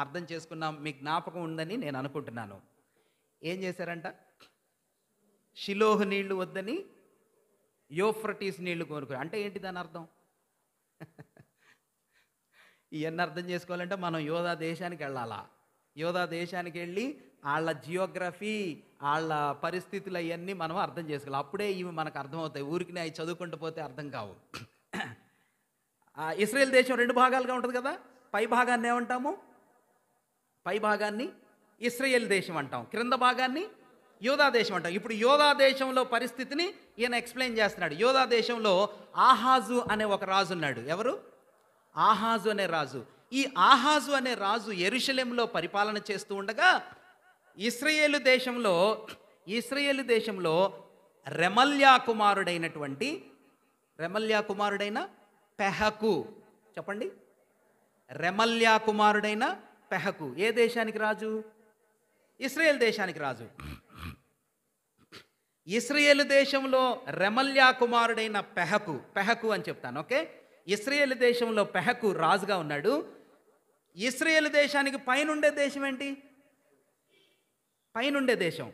అర్థం చేసుకున్నాం, మీకు జ్ఞాపకం ఉందని నేను అనుకుంటున్నాను. ఏం చేశారంట? షిలోహు నీళ్లు వద్దని యూఫ్రటీస్ నీళ్లు కోరుకున్నారు. అంటే ఏంటి దాని అర్థం? ఇవన్నీ అర్థం చేసుకోవాలంటే మనం యోధా దేశానికి వెళ్ళాలా. యోధా దేశానికి వెళ్ళి వాళ్ళ జియోగ్రఫీ, వాళ్ళ పరిస్థితులు అవన్నీ మనం అర్థం చేసుకోవాలి. అప్పుడే ఇవి మనకు అర్థమవుతాయి. ఊరికి అవి చదువుకుంటూ పోతే అర్థం కావు. ఇశ్రాయేల్ దేశం 2 భాగాలుగా ఉంటుంది కదా. పై భాగాన్ని ఏమంటాము? పై భాగాన్ని ఇశ్రాయేల్ దేశం అంటాం, క్రింద భాగాన్ని యోధా దేశం అంటాం. ఇప్పుడు యోధా దేశంలో పరిస్థితిని ఈయన ఎక్స్ప్లెయిన్ చేస్తున్నాడు. యోధా దేశంలో ఆహాజు అనే ఒక రాజు ఉన్నాడు. ఎవరు? ఆహాజు అనే రాజు. ఈ ఆహాజు అనే రాజు యెరూషలేములో పరిపాలన చేస్తూ ఉండగా ఇశ్రాయేలు దేశంలో రెమల్యా కుమారుడైన పెహకు, చెప్పండి, రెమల్యా కుమారుడైన పెహకు ఏ దేశానికి రాజు? ఇశ్రాయేల్ దేశానికి రాజు. ఇశ్రాయేలు దేశంలో రెమల్యా కుమారుడైన పెహకు అని చెప్తాను, ఓకే. ఇశ్రాయేలు దేశంలో పెహకు రాజుగా ఉన్నాడు. ఇశ్రాయేలు దేశానికి పైనుండే దేశం ఏంటి? పైనుండే దేశం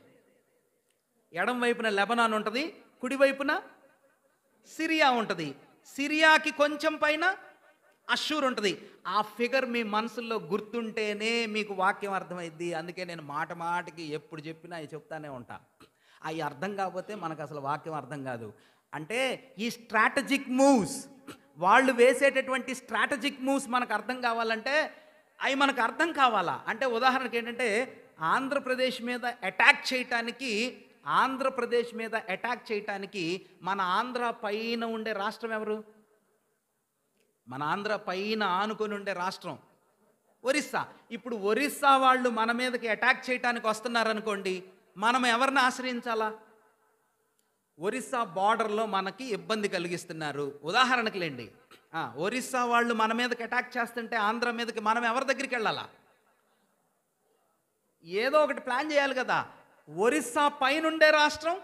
ఎడం వైపున లెబనాన్ ఉంటుంది, కుడివైపున సిరియా ఉంటుంది. సిరియాకి కొంచెం పైన అష్షూర్ ఉంటుంది. ఆ ఫిగర్ మీ మనసులో గుర్తుంటేనే మీకు వాక్యం అర్థమైద్ది. అందుకే నేను మాట మాటకి ఎప్పుడు చెప్పినా అవి చెప్తానే ఉంటా. అవి అర్థం కాకపోతే మనకు అసలు వాక్యం అర్థం కాదు. అంటే ఈ స్ట్రాటజిక్ మూవ్స్, వాళ్ళు వేసేటటువంటి స్ట్రాటజిక్ మూవ్స్ మనకు అర్థం కావాలంటే అవి మనకు అర్థం కావాలా. అంటే ఉదాహరణకి ఏంటంటే ఆంధ్రప్రదేశ్ మీద అటాక్ చేయటానికి మన ఆంధ్ర పైన ఉండే రాష్ట్రం ఎవరు? మన ఆంధ్ర పైన ఆనుకొని ఉండే రాష్ట్రం ఒరిస్సా. ఇప్పుడు ఒరిస్సా వాళ్ళు మన మీదకి అటాక్ చేయటానికి వస్తున్నారనుకోండి, మనం ఎవరిని ఆశ్రయించాలా? ఒరిస్సా బార్డర్లో మనకి ఇబ్బంది కలిగిస్తున్నారు ఉదాహరణకు లేండి. ఒరిస్సా వాళ్ళు మన మీదకి అటాక్ చేస్తుంటే ఆంధ్ర మీదకి మనం ఎవరి దగ్గరికి వెళ్ళాలా? ఏదో ఒకటి ప్లాన్ చేయాలి కదా. ఒరిస్సా పైనుండే రాష్ట్రం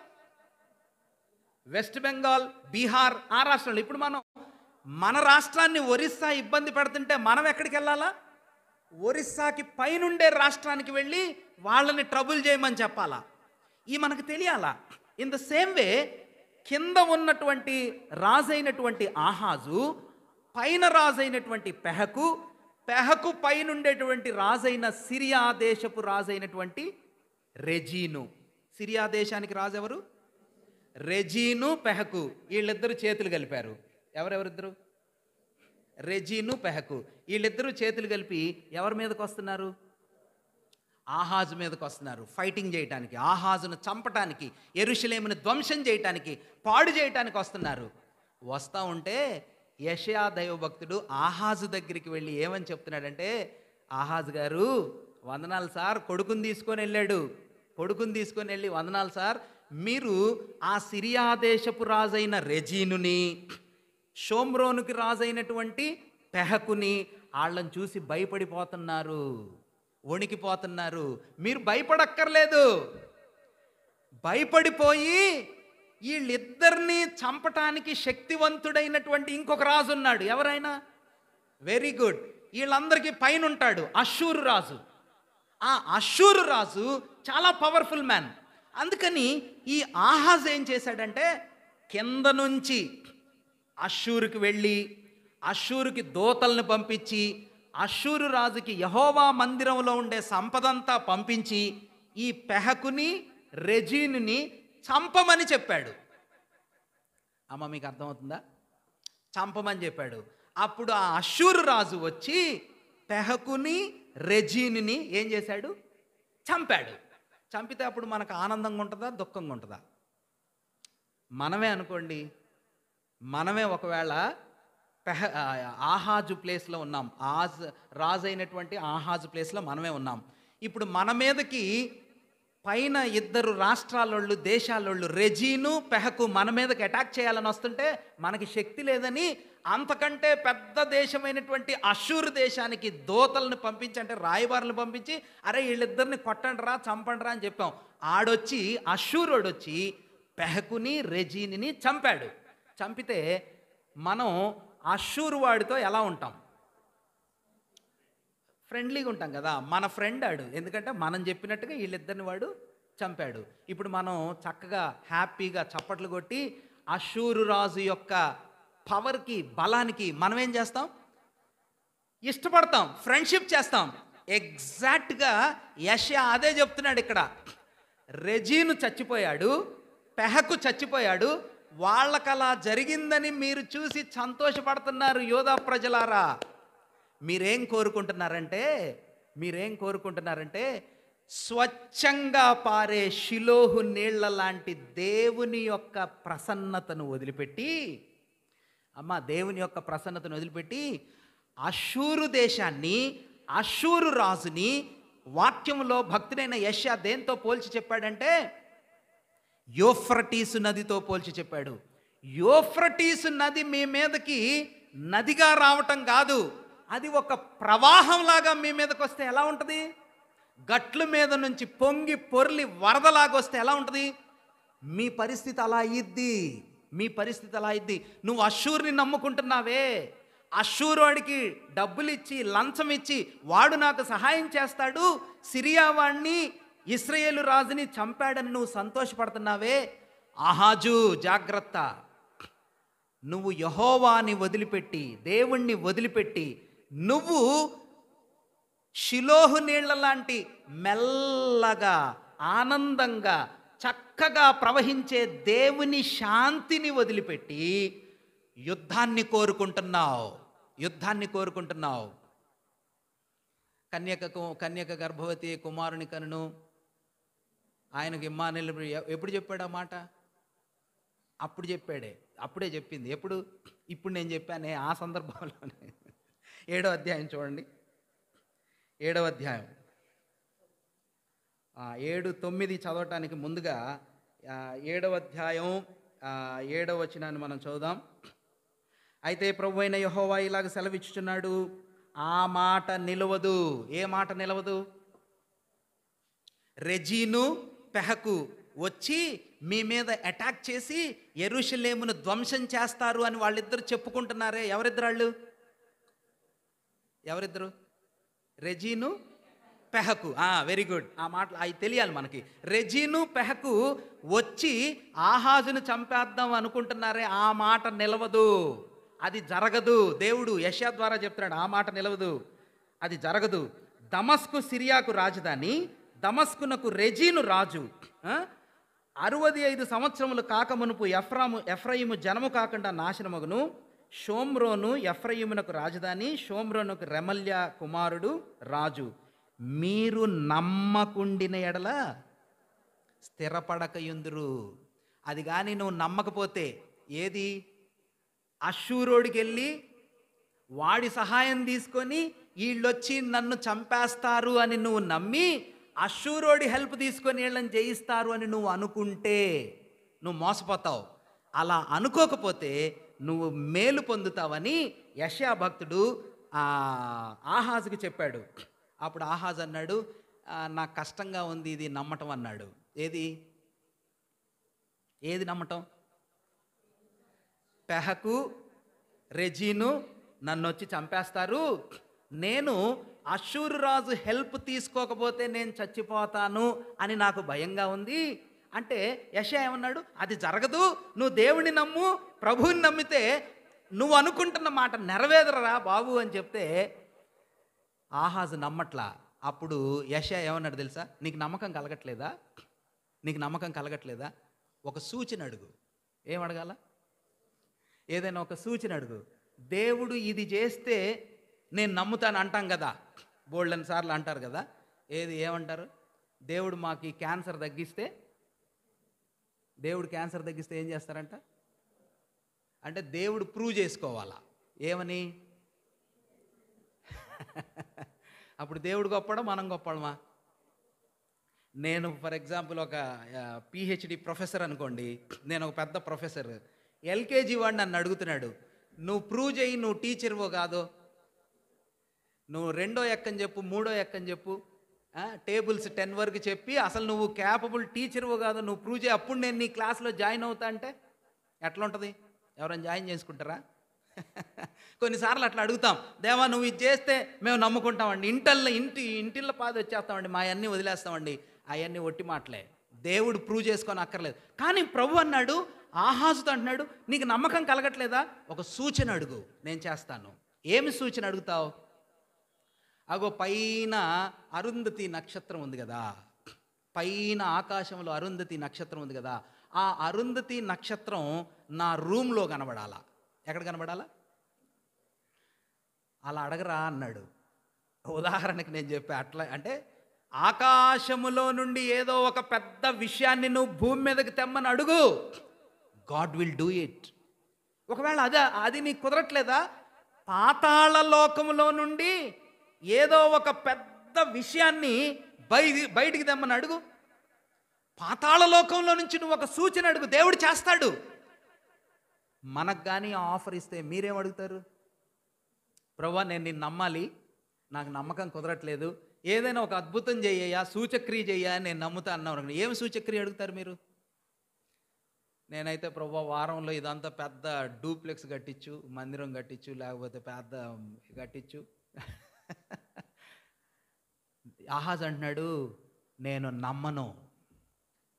వెస్ట్ బెంగాల్, బీహార్, ఆ రాష్ట్రాలు. ఇప్పుడు మన రాష్ట్రాన్ని ఒరిస్సా ఇబ్బంది పెడుతుంటే మనం ఎక్కడికి వెళ్ళాలా? ఒరిస్సాకి పైనుండే రాష్ట్రానికి వెళ్ళి వాళ్ళని ట్రబుల్ చేయమని చెప్పాలా? ఈ మనకు తెలియాలా? ఇన్ ద సేమ్ వే కింద ఉన్నటువంటి రాజైనటువంటి ఆహాజు, పైన రాజైనటువంటి పెహకు పైనుండేటువంటి రాజైన సిరియా దేశపు రాజైనటువంటి రెజీను. సిరియా దేశానికి రాజు ఎవరు? రెజీను, పెహకు. వీళ్ళిద్దరూ చేతులు కలిపారు. ఎవరెవరిద్దరు? రెజీను, పెహకు. వీళ్ళిద్దరూ చేతులు కలిపి ఎవరి మీదకి వస్తున్నారు? ఆహాజు మీదకి వస్తున్నారు. ఫైటింగ్ చేయటానికి, ఆహాజును చంపటానికి, యెరూషలేమును ధ్వంసం చేయటానికి, పాడు చేయటానికి వస్తున్నారు. వస్తూ ఉంటే యెషయా దైవభక్తుడు ఆహాజు దగ్గరికి వెళ్ళి ఏమని చెప్తున్నాడంటే, ఆహాజు గారు వందనాలు సార్, కొడుకుని తీసుకొని వెళ్ళి వందనాలు సార్, మీరు ఆ సిరియా దేశపు రాజైన రెజీనుని, షోమ్రోనుకి రాజైనటువంటి పెహకుని, వాళ్ళని చూసి భయపడిపోతున్నారు, వణికిపోతున్నారు. మీరు భయపడక్కర్లేదు. భయపడిపోయి వీళ్ళిద్దరినీ చంపటానికి శక్తివంతుడైనటువంటి ఇంకొక రాజు ఉన్నాడు. ఎవరైనా? Very good. వీళ్ళందరికీ పైన ఉంటాడు అష్షూరు రాజు. ఆ అష్షూరు రాజు చాలా పవర్ఫుల్ మ్యాన్. అందుకని ఈ ఆహాజ్ ఏం చేశాడంటే, కింద నుంచి అష్షూరుకి వెళ్ళి అష్షూరుకి దూతల్ని పంపించి, అష్షూరు రాజుకి యెహోవా మందిరంలో ఉండే సంపదంతా పంపించి ఈ పెహకుని, రెజీనుని చంపమని చెప్పాడు. అమ్మ మీకు అర్థమవుతుందా? చంపమని చెప్పాడు. అప్పుడు ఆ అష్షూరు రాజు వచ్చి పెహకుని, రెజీనుని ఏం చేశాడు? చంపాడు. చంపితే అప్పుడు మనకు ఆనందంగా ఉంటుందా, దుఃఖంగా ఉంటుందా? మనమే అనుకోండి, మనమే ఒకవేళ ఆహాజు ప్లేస్లో ఉన్నాం, రాజు అయినటువంటి ఆహాజు ప్లేస్లో మనమే ఉన్నాం. ఇప్పుడు మన మీదకి పైన ఇద్దరు రాష్ట్రాలోళ్ళు, దేశాలోళ్ళు, రెజీను, పెహకు మన మీదకి అటాక్ చేయాలని వస్తుంటే మనకి శక్తి లేదని అంతకంటే పెద్ద దేశమైనటువంటి అష్షూరు దేశానికి దూతలను పంపించి, అంటే రాయబారులను పంపించి, అరే వీళ్ళిద్దరిని కొట్టండిరా, చంపండిరా అని చెప్పాం. ఆడొచ్చి అష్షూరుడొచ్చి పెహకుని, రెజీనిని చంపాడు. చంపితే మనం అష్షూరు వాడితో ఎలా ఉంటాం? ఫ్రెండ్లీగా ఉంటాం కదా. మన ఫ్రెండ్ ఆడు, ఎందుకంటే మనం చెప్పినట్టుగా వీళ్ళిద్దరిని వాడు చంపాడు. ఇప్పుడు మనం చక్కగా హ్యాపీగా చప్పట్లు కొట్టి అష్షూరు రాజు యొక్క పవర్కి, బలానికి మనం ఏం చేస్తాం? ఇష్టపడతాం, ఫ్రెండ్షిప్ చేస్తాం. ఎగ్జాక్ట్గా యెషయా అదే చెప్తున్నాడు ఇక్కడ. రెజీను చచ్చిపోయాడు, పెహకు చచ్చిపోయాడు, వాళ్ళకలా జరిగిందని మీరు చూసి సంతోషపడుతున్నారు యోధా ప్రజలారా. మీరేం కోరుకుంటున్నారంటే స్వచ్ఛంగా పారే షిలోహు నీళ్ల లాంటి దేవుని యొక్క ప్రసన్నతను వదిలిపెట్టి, దేవుని యొక్క ప్రసన్నతను వదిలిపెట్టి అష్షూరు దేశాన్ని, అష్షూరు రాజుని వాక్యంలో భక్తుడైన యెషయా దేంతో పోల్చి చెప్పాడంటే యూఫ్రటీసు నదితో పోల్చి చెప్పాడు. యూఫ్రటీసు నది మీ మీదకి నదిగా రావటం కాదు, అది ఒక ప్రవాహంలాగా మీ మీదకి వస్తే ఎలా ఉంటుంది? గట్ల మీద నుంచి పొంగి పొర్లి వరదలాగా వస్తే ఎలా ఉంటుంది? మీ పరిస్థితి అలా అయ్యిద్ది. నువ్వు అష్షూరుని నమ్ముకుంటున్నావే, అష్షూరుడికి డబ్బులు ఇచ్చి, లంచం ఇచ్చి, వాడు నాకు సహాయం చేస్తాడు, సిరియా వాడిని ఇశ్రాయేలు రాజుని చంపాడని నువ్వు సంతోషపడుతున్నావే, ఆహాజు జాగ్రత్త. నువ్వు యెహోవాని వదిలిపెట్టి, దేవుణ్ణి వదిలిపెట్టి, నువ్వు షిలోహు నీళ్ల లాంటి మెల్లగా ఆనందంగా చక్కగా ప్రవహించే దేవుని శాంతిని వదిలిపెట్టి యుద్ధాన్ని కోరుకుంటున్నావు. కన్యక గర్భవతి కుమారుని కనును, ఆయనకు ఇమ్మానుయేలు ఎప్పుడు చెప్పాడు ఆ మాట? అప్పుడే చెప్పింది. ఇప్పుడు నేను చెప్పానే ఆ సందర్భంలోనే. 7వ అధ్యాయం చూడండి. 7వ అధ్యాయం 7-9 చదవటానికి ముందుగా 7వ అధ్యాయం 7వ వచనాన్ని మనం చదువుదాం. అయితే ప్రభువైన యెహోవా ఇలాగ సెలవిచ్చుచున్నాడు, ఆ మాట నిలవదు. ఏ మాట నిలవదు? రెజీను పెహకు వచ్చి మీ మీద అటాక్ చేసి యెరూషలేమును ధ్వంసం చేస్తారు అని వాళ్ళిద్దరు చెప్పుకుంటున్నారే. ఎవరిద్దరు? Rezin Pekah. Very good. ఆ మాటలు అవి తెలియాలి మనకి. రెజీను పెహకు వచ్చి ఆహాజును చంపేద్దాం అనుకుంటున్నారే, ఆ మాట నిలవదు, అది జరగదు. దేవుడు యెషయా ద్వారా చెప్తున్నాడు, ఆ మాట నిలవదు, అది జరగదు. దమస్కు సిరియాకు రాజధాని, దమస్కునకు రెజీను రాజు. 65 సంవత్సరములు కాకమునుపు ఎఫ్రాయిము జనము కాకుండా నాశనమగును. షోమ్రోను ఎఫ్రాయిమునకు రాజధాని, షోమ్రోనుకు రెమల్య కుమారుడు రాజు. మీరు నమ్మకుండిన ఎడల స్థిరపడకయుందురు. అది కానీ నువ్వు నమ్మకపోతే, ఏది? అష్షూరోడికి వెళ్ళి వాడి సహాయం తీసుకొని వీళ్ళొచ్చి నన్ను చంపేస్తారు అని నువ్వు నమ్మి, అష్షూరోడి హెల్ప్ తీసుకొని వీళ్ళని జయిస్తారు అని నువ్వు అనుకుంటే నువ్వు మోసపోతావు. అలా అనుకోకపోతే నువ్వు మేలు పొందుతావని యెషయా భక్తుడు ఆహాజుకి చెప్పాడు. అప్పుడు ఆహాజ్ అన్నాడు, నాకు కష్టంగా ఉంది ఇది నమ్మటం అన్నాడు. ఏది నమ్మటం? పెహకు రెజీను నన్ను వచ్చి చంపేస్తారు, నేను అష్షూరు రాజు హెల్ప్ తీసుకోకపోతే నేను చచ్చిపోతాను అని నాకు భయంగా ఉంది అంటే యెషయా ఏమన్నాడు? అది జరగదు, నువ్వు దేవుని నమ్ము, ప్రభువుని నమ్మితే నువ్వు అనుకుంటున్న మాట నెరవేరరా బాబు అని చెప్తే ఆహాజు నమ్మట్లా. అప్పుడు యెషయా ఏమన్నాడు తెలుసా? నీకు నమ్మకం కలగట్లేదా? ఒక సూచన అడుగు. ఏం అడగాల? ఏదైనా ఒక సూచన అడుగు. దేవుడు ఇది చేస్తే నేను నమ్ముతాను అంటాం కదా, బోల్డెన్ సార్లు అంటారు కదా. ఏమంటారు? దేవుడు మాకు ఈ క్యాన్సర్ తగ్గిస్తే ఏం చేస్తారంట? అంటే దేవుడు ప్రూవ్ చేసుకోవాలా. ఏమని? అప్పుడు దేవుడు గొప్పడా మనం గొప్పడమా? నేను ఫర్ ఎగ్జాంపుల్ ఒక పిహెచ్డి ప్రొఫెసర్ అనుకోండి, నేను ఒక పెద్ద ప్రొఫెసర్. ఎల్కేజీ వాడు నన్ను అడుగుతున్నాడు, నువ్వు ప్రూవ్ చేయి నువ్వు టీచర్వో కాదో, నువ్వు 2వ ఎక్కని చెప్పు, 3వ ఎక్కని చెప్పు, టేబుల్స్ 10 వరకు చెప్పి అసలు నువ్వు క్యాపబుల్ టీచర్వో కాదో నువ్వు ప్రూవ్ చేయి, అప్పుడు నేను నీ క్లాస్లో జాయిన్ అవుతా అంటే ఎట్లా ఉంటుంది? ఎవరైనా జాయిన్ చేసుకుంటారా? కొన్నిసార్లు అట్లా అడుగుతాం, దేవా నువ్వు ఇది చేస్తే మేము నమ్ముకుంటామండి, ఇంటిళ్ళ పాది వచ్చేస్తామండి, మా అన్నీ వదిలేస్తామండి. అవన్నీ ఒట్టి మాటలే, దేవుడు ప్రూవ్ చేసుకొని అక్కర్లేదు. కానీ ప్రభు అన్నాడు, ఆహాజుతో అంటున్నాడు, నీకు నమ్మకం కలగట్లేదా? ఒక సూచన అడుగు, నేను చేస్తాను. ఏమి సూచన అడుగుతావు? అగో పైన అరుంధతి నక్షత్రం ఉంది కదా, పైన ఆకాశంలో అరుంధతి నక్షత్రం ఉంది కదా, ఆ అరుంధతి నక్షత్రం నా రూమ్లో కనబడాలా. ఎక్కడ కనబడాలా? అలా అడగరా అన్నాడు. ఉదాహరణకి నేను చెప్పా, అట్లా అంటే ఆకాశములో నుండి ఏదో ఒక పెద్ద విషయాన్ని నువ్వు భూమి మీదకి తెమ్మని అడుగు, గాడ్ విల్ డూ ఇట్. ఒకవేళ అది నీకు కుదరట్లేదా? పాతాళ లోకములో నుండి ఏదో ఒక పెద్ద విషయాన్ని బయటికి తెమ్మని అడుగు. పాతాళ లోకంలో నుంచి నువ్వు ఒక సూచన అడుగు, దేవుడు చేస్తాడు. మనకు కానీ ఆఫర్ ఇస్తే మీరేం అడుగుతారు? ప్రభువా నేను నిన్ను నమ్మాలి, నాకు నమ్మకం కుదరట్లేదు, ఏదైనా ఒక అద్భుతం చెయ్యా, సూచక్రియ చెయ్యా, నేను నమ్ముతా అన్నాను. ఏం సూచక్రియ అడుగుతారు మీరు? నేనైతే ప్రభువా వారంలో ఇదంతా పెద్ద డూప్లెక్స్ కట్టించు, మందిరం కట్టించు, లేకపోతే పెద్ద కట్టించు. ఆహాజ్ అంటున్నాడు, నేను నమ్మను,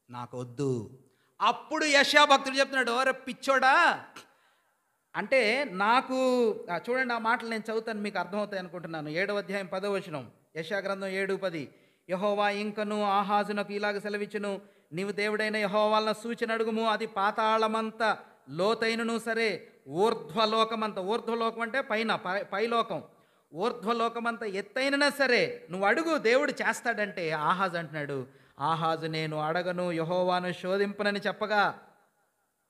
నాకు వద్దు. అప్పుడు యెషయా భక్తుడు చెప్తున్నాడు, ఓరే పిచ్చోడా, అంటే నాకు చూడండి, ఆ మాటలు నేను చదువుతాను, మీకు అర్థమవుతాయి అనుకుంటున్నాను. 7వ అధ్యాయం 10వ వచనం, యెషయా గ్రంథం 7:10. యెహోవా ఇంకను ఆహాజునకు ఇలాగ సెలవిచ్చును, నీవు దేవుడైన యెహోవా వలన సూచన అడుగుము, అది పాతాళమంత లోతైనను సరే, ఊర్ధ్వలోకమంత, ఊర్ధ్వలోకం అంటే పైన, పైలోకం, ఊర్ధ్వలోకమంత ఎత్తైనా సరే నువ్వు అడుగు, దేవుడు చేస్తాడంటే ఆహాజు అంటున్నాడు, ఆహాజు నేను అడగను, యెహోవాను శోధింపనని చెప్పగా,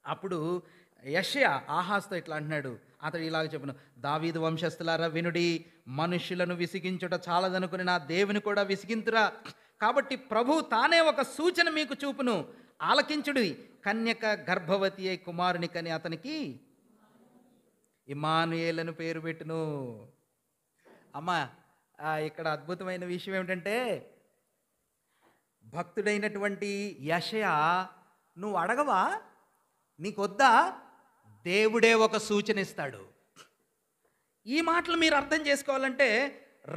అప్పుడు యెషయా ఆహాజుతో ఇట్లా అంటున్నాడు, అతడు ఇలాగ చెప్పును, దావీదు వంశస్థులారా వినుడి, మనుష్యులను విసిగించుట చాలదనుకుని నా దేవుని కూడా విసిగింతురా. కాబట్టి ప్రభు తానే ఒక సూచన మీకు చూపును, ఆలకించుడి. కన్యక గర్భవతి అయి కుమారుని కని అతనికి ఇమ్మానుయేలను పేరు పెట్టును. అమ్మా, ఇక్కడ అద్భుతమైన విషయం ఏమిటంటే, భక్తుడైనటువంటి యెషయా, నువ్వు అడగవా, నీకొద్దా, దేవుడే ఒక సూచన ఇస్తాడు. ఈ మాటలు మీరు అర్థం చేసుకోవాలంటే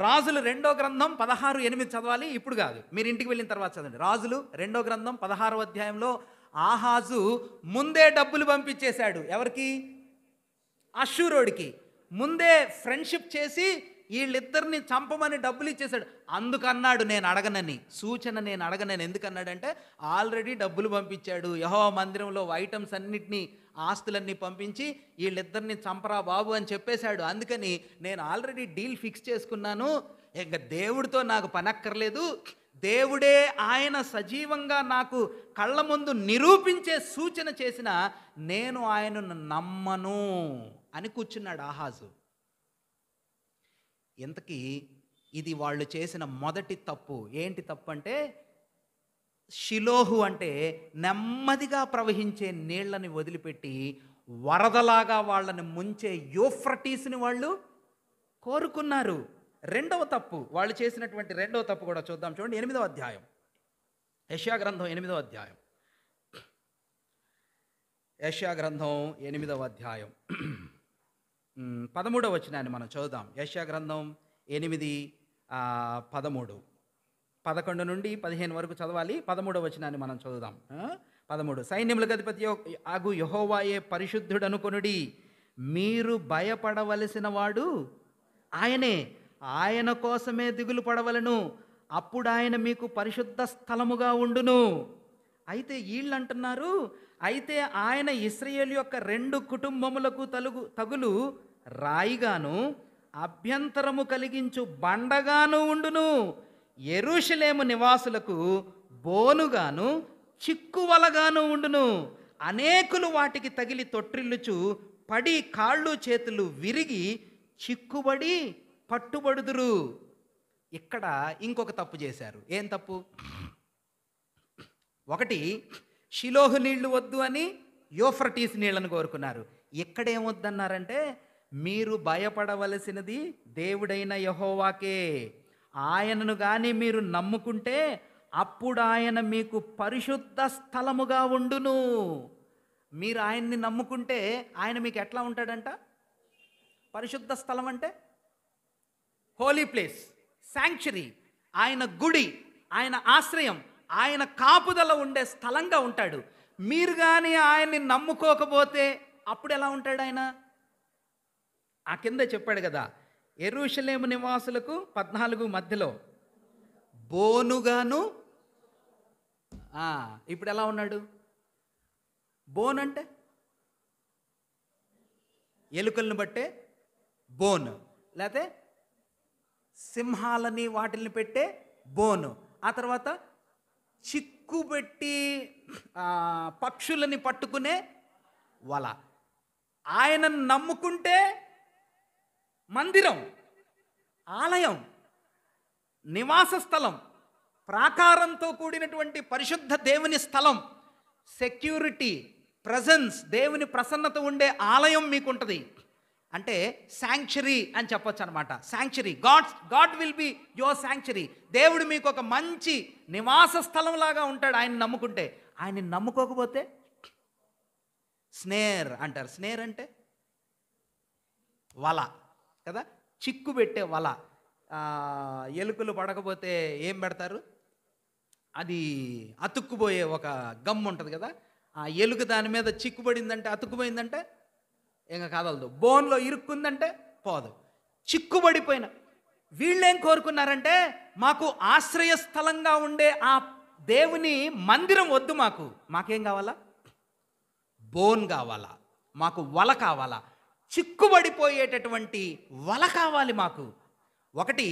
రాజులు 2వ గ్రంథం 16:8 చదవాలి, ఇప్పుడు కాదు, మీరు ఇంటికి వెళ్ళిన తర్వాత చదవండి. రాజులు 2వ గ్రంథం 16వ అధ్యాయంలో ఆహాజు ముందే డబ్బులు పంపించేశాడు. ఎవరికి? అష్షూరోడికి. ముందే ఫ్రెండ్షిప్ చేసి వీళ్ళిద్దరిని చంపమని డబ్బులు ఇచ్చేశాడు. అందుకన్నాడు నేను అడగనని, సూచన నేను అడగనని. ఎందుకన్నాడంటే ఆల్రెడీ డబ్బులు పంపించాడు, యెహోవా మందిరంలో ఐటమ్స్ అన్నిటినీ, ఆస్తులన్నీ పంపించి వీళ్ళిద్దరిని చంపరా బాబు అని చెప్పేశాడు. అందుకని నేను ఆల్రెడీ డీల్ ఫిక్స్ చేసుకున్నాను, ఇంకా దేవుడితో నాకు పనక్కర్లేదు, దేవుడే ఆయన సజీవంగా నాకు కళ్ళ ముందు నిరూపించే సూచన చేసిన నేను ఆయనను నమ్మను అని కూర్చున్నాడు ఆహాజు. ఇంతకీ ఇది వాళ్ళు చేసిన మొదటి తప్పు. ఏంటి తప్పు అంటే, షిలోహు అంటే నెమ్మదిగా ప్రవహించే నీళ్లని వదిలిపెట్టి వరదలాగా వాళ్ళని ముంచే యూఫ్రటీస్ని వాళ్ళు కోరుకున్నారు. రెండవ తప్పు, వాళ్ళు చేసినటువంటి రెండవ తప్పు కూడా చూద్దాం. చూడండి, 8వ అధ్యాయం, యెషయా గ్రంథం 8వ అధ్యాయం, యెషయా గ్రంథం 8వ అధ్యాయం 13వ వచనాన్ని మనం చదువుదాం. యెషయా గ్రంథం 8:13, 11 నుండి 15 వరకు చదవాలి. 13వ వచనాన్ని మనం చదువుదాం. 13, సైన్యములకు అధిపతి ఆగు యెహోవాయే పరిశుద్ధుడనుకొనుడి, మీరు భయపడవలసిన వాడు ఆయనే, ఆయన కోసమే దిగులు పడవలను, అప్పుడు ఆయన మీకు పరిశుద్ధ స్థలముగా ఉండును. అయితే వీళ్ళు అంటున్నారు, అయితే ఆయన ఇశ్రాయేలు యొక్క 2 కుటుంబములకు తగులు రాయిగాను అభ్యంతరము కలిగించు బండగాను ఉండును, యెరూషలేము నివాసులకు బోనుగాను చిక్కువలగాను ఉండును, అనేకులు వాటికి తగిలి తొట్టిల్లుచు పడి కాళ్ళు చేతులు విరిగి చిక్కుబడి పట్టుబడుదురు. ఇక్కడ ఇంకొక తప్పు చేశారు. ఏం తప్పు? ఒకటి, షిలోహు నీళ్లు వద్దు అని యూఫ్రటీస్ నీళ్లను కోరుకున్నారు. ఇక్కడేమొద్దన్నారంటే, మీరు భయపడవలసినది దేవుడైన యెహోవాకే, ఆయనను కానీ మీరు నమ్ముకుంటే అప్పుడు ఆయన మీకు పరిశుద్ధ స్థలముగా ఉండును. మీరు ఆయన్ని నమ్ముకుంటే ఆయన మీకు ఎట్లా ఉంటాడంట? పరిశుద్ధ స్థలం అంటే హోలీ ప్లేస్, శాంక్చురీ, ఆయన గుడి, ఆయన ఆశ్రయం, ఆయన కాపుదల ఉండే స్థలంగా ఉంటాడు. మీరు కానీ ఆయన్ని నమ్ముకోకపోతే అప్పుడు ఎలా ఉంటాడు ఆయన? ఆ కింద చెప్పాడు కదా, యెరూషలేము నివాసులకు 14 మధ్యలో బోనుగాను. ఇప్పుడు ఎలా ఉన్నాడు? బోన్ అంటే ఎలుకలను బట్టే బోన్, లేకపోతే సింహాలని వాటిల్ని పెట్టే బోను, ఆ తర్వాత చిక్కుబెట్టి పక్షులని పట్టుకునే వల. ఆయనను నమ్ముకుంటే మందిరం, ఆలయం, నివాస స్థలం, ప్రాకారంతో కూడినటువంటి పరిశుద్ధ దేవుని స్థలం, సెక్యూరిటీ, ప్రజెన్స్, దేవుని ప్రసన్నత ఉండే ఆలయం మీకుంటుంది. అంటే శాంక్చురీ అని చెప్పొచ్చు అనమాట. Sanctuary, God will be your sanctuary. దేవుడు మీకు ఒక మంచి నివాస స్థలం లాగా ఉంటాడు ఆయన నమ్ముకుంటే. ఆయన్ని నమ్ముకోకపోతే స్నేర్ అంటారు. స్నేర్ అంటే వల కదా, చిక్కు పెట్టే వల. ఎలుకలు పడకపోతే ఏం పెడతారు? అది అతుక్కుపోయే ఒక గమ్ ఉంటుంది కదా, ఆ ఎలుక దాని మీద చిక్కుబడిందంటే, అతుక్కుపోయిందంటే ఇంకా కదలదు. బోన్లో ఇరుక్కుందంటే పోదు. చిక్కుబడిపోయిన వీళ్ళేం కోరుకున్నారంటే, మాకు ఆశ్రయ స్థలంగా ఉండే ఆ దేవుని మందిరం వద్దు, మాకేం కావాలా? బోన్ కావాలా, మాకు వల కావాలా, చిక్కుబడిపోయేటటువంటి వల కావాలి మాకు. ఒకటి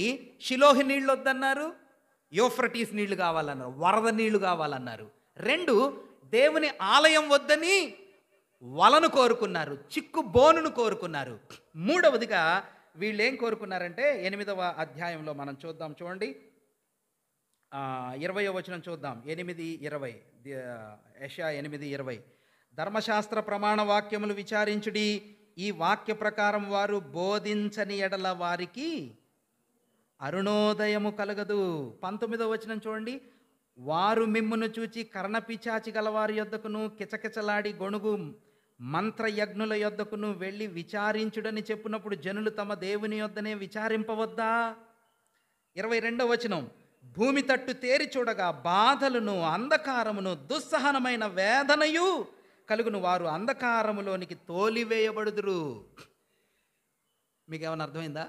షిలోహి నీళ్ళు వద్దన్నారు, యూఫ్రటీస్ నీళ్లు కావాలన్నారు, వరద నీళ్లు కావాలన్నారు. రెండు, దేవుని ఆలయం వద్దని వలను కోరుకున్నారు, చిక్కు బోనును కోరుకున్నారు. మూడవదిగా వీళ్ళు ఏం కోరుకున్నారంటే 8వ అధ్యాయంలో మనం చూద్దాం, చూడండి, 20వ వచనం చూద్దాం. 8:20, యెషయా 8:20. ధర్మశాస్త్ర ప్రమాణ వాక్యములు విచారించుడి, ఈ వాక్య ప్రకారం వారు బోధించని ఎడల వారికి అరుణోదయము కలగదు. 19వ వచనం చూడండి, వారు మిమ్మును చూచి కర్ణపిచాచి గలవారి యొద్దకును కిచకిచలాడి గొణుగు మంత్రయజ్ఞుల యొద్దకును వెళ్ళి విచారించుడని చెప్పినప్పుడు జనులు తమ దేవుని యొద్దనే విచారింపవద్దా? 22వ వచనం, భూమి తట్టు తేరి చూడగా బాధలను అంధకారమును దుస్సహనమైన వేదనయు కలుగును, వారు అంధకారములోనికి తోలివేయబడుదురు. మీకు ఏమైనా అర్థమైందా?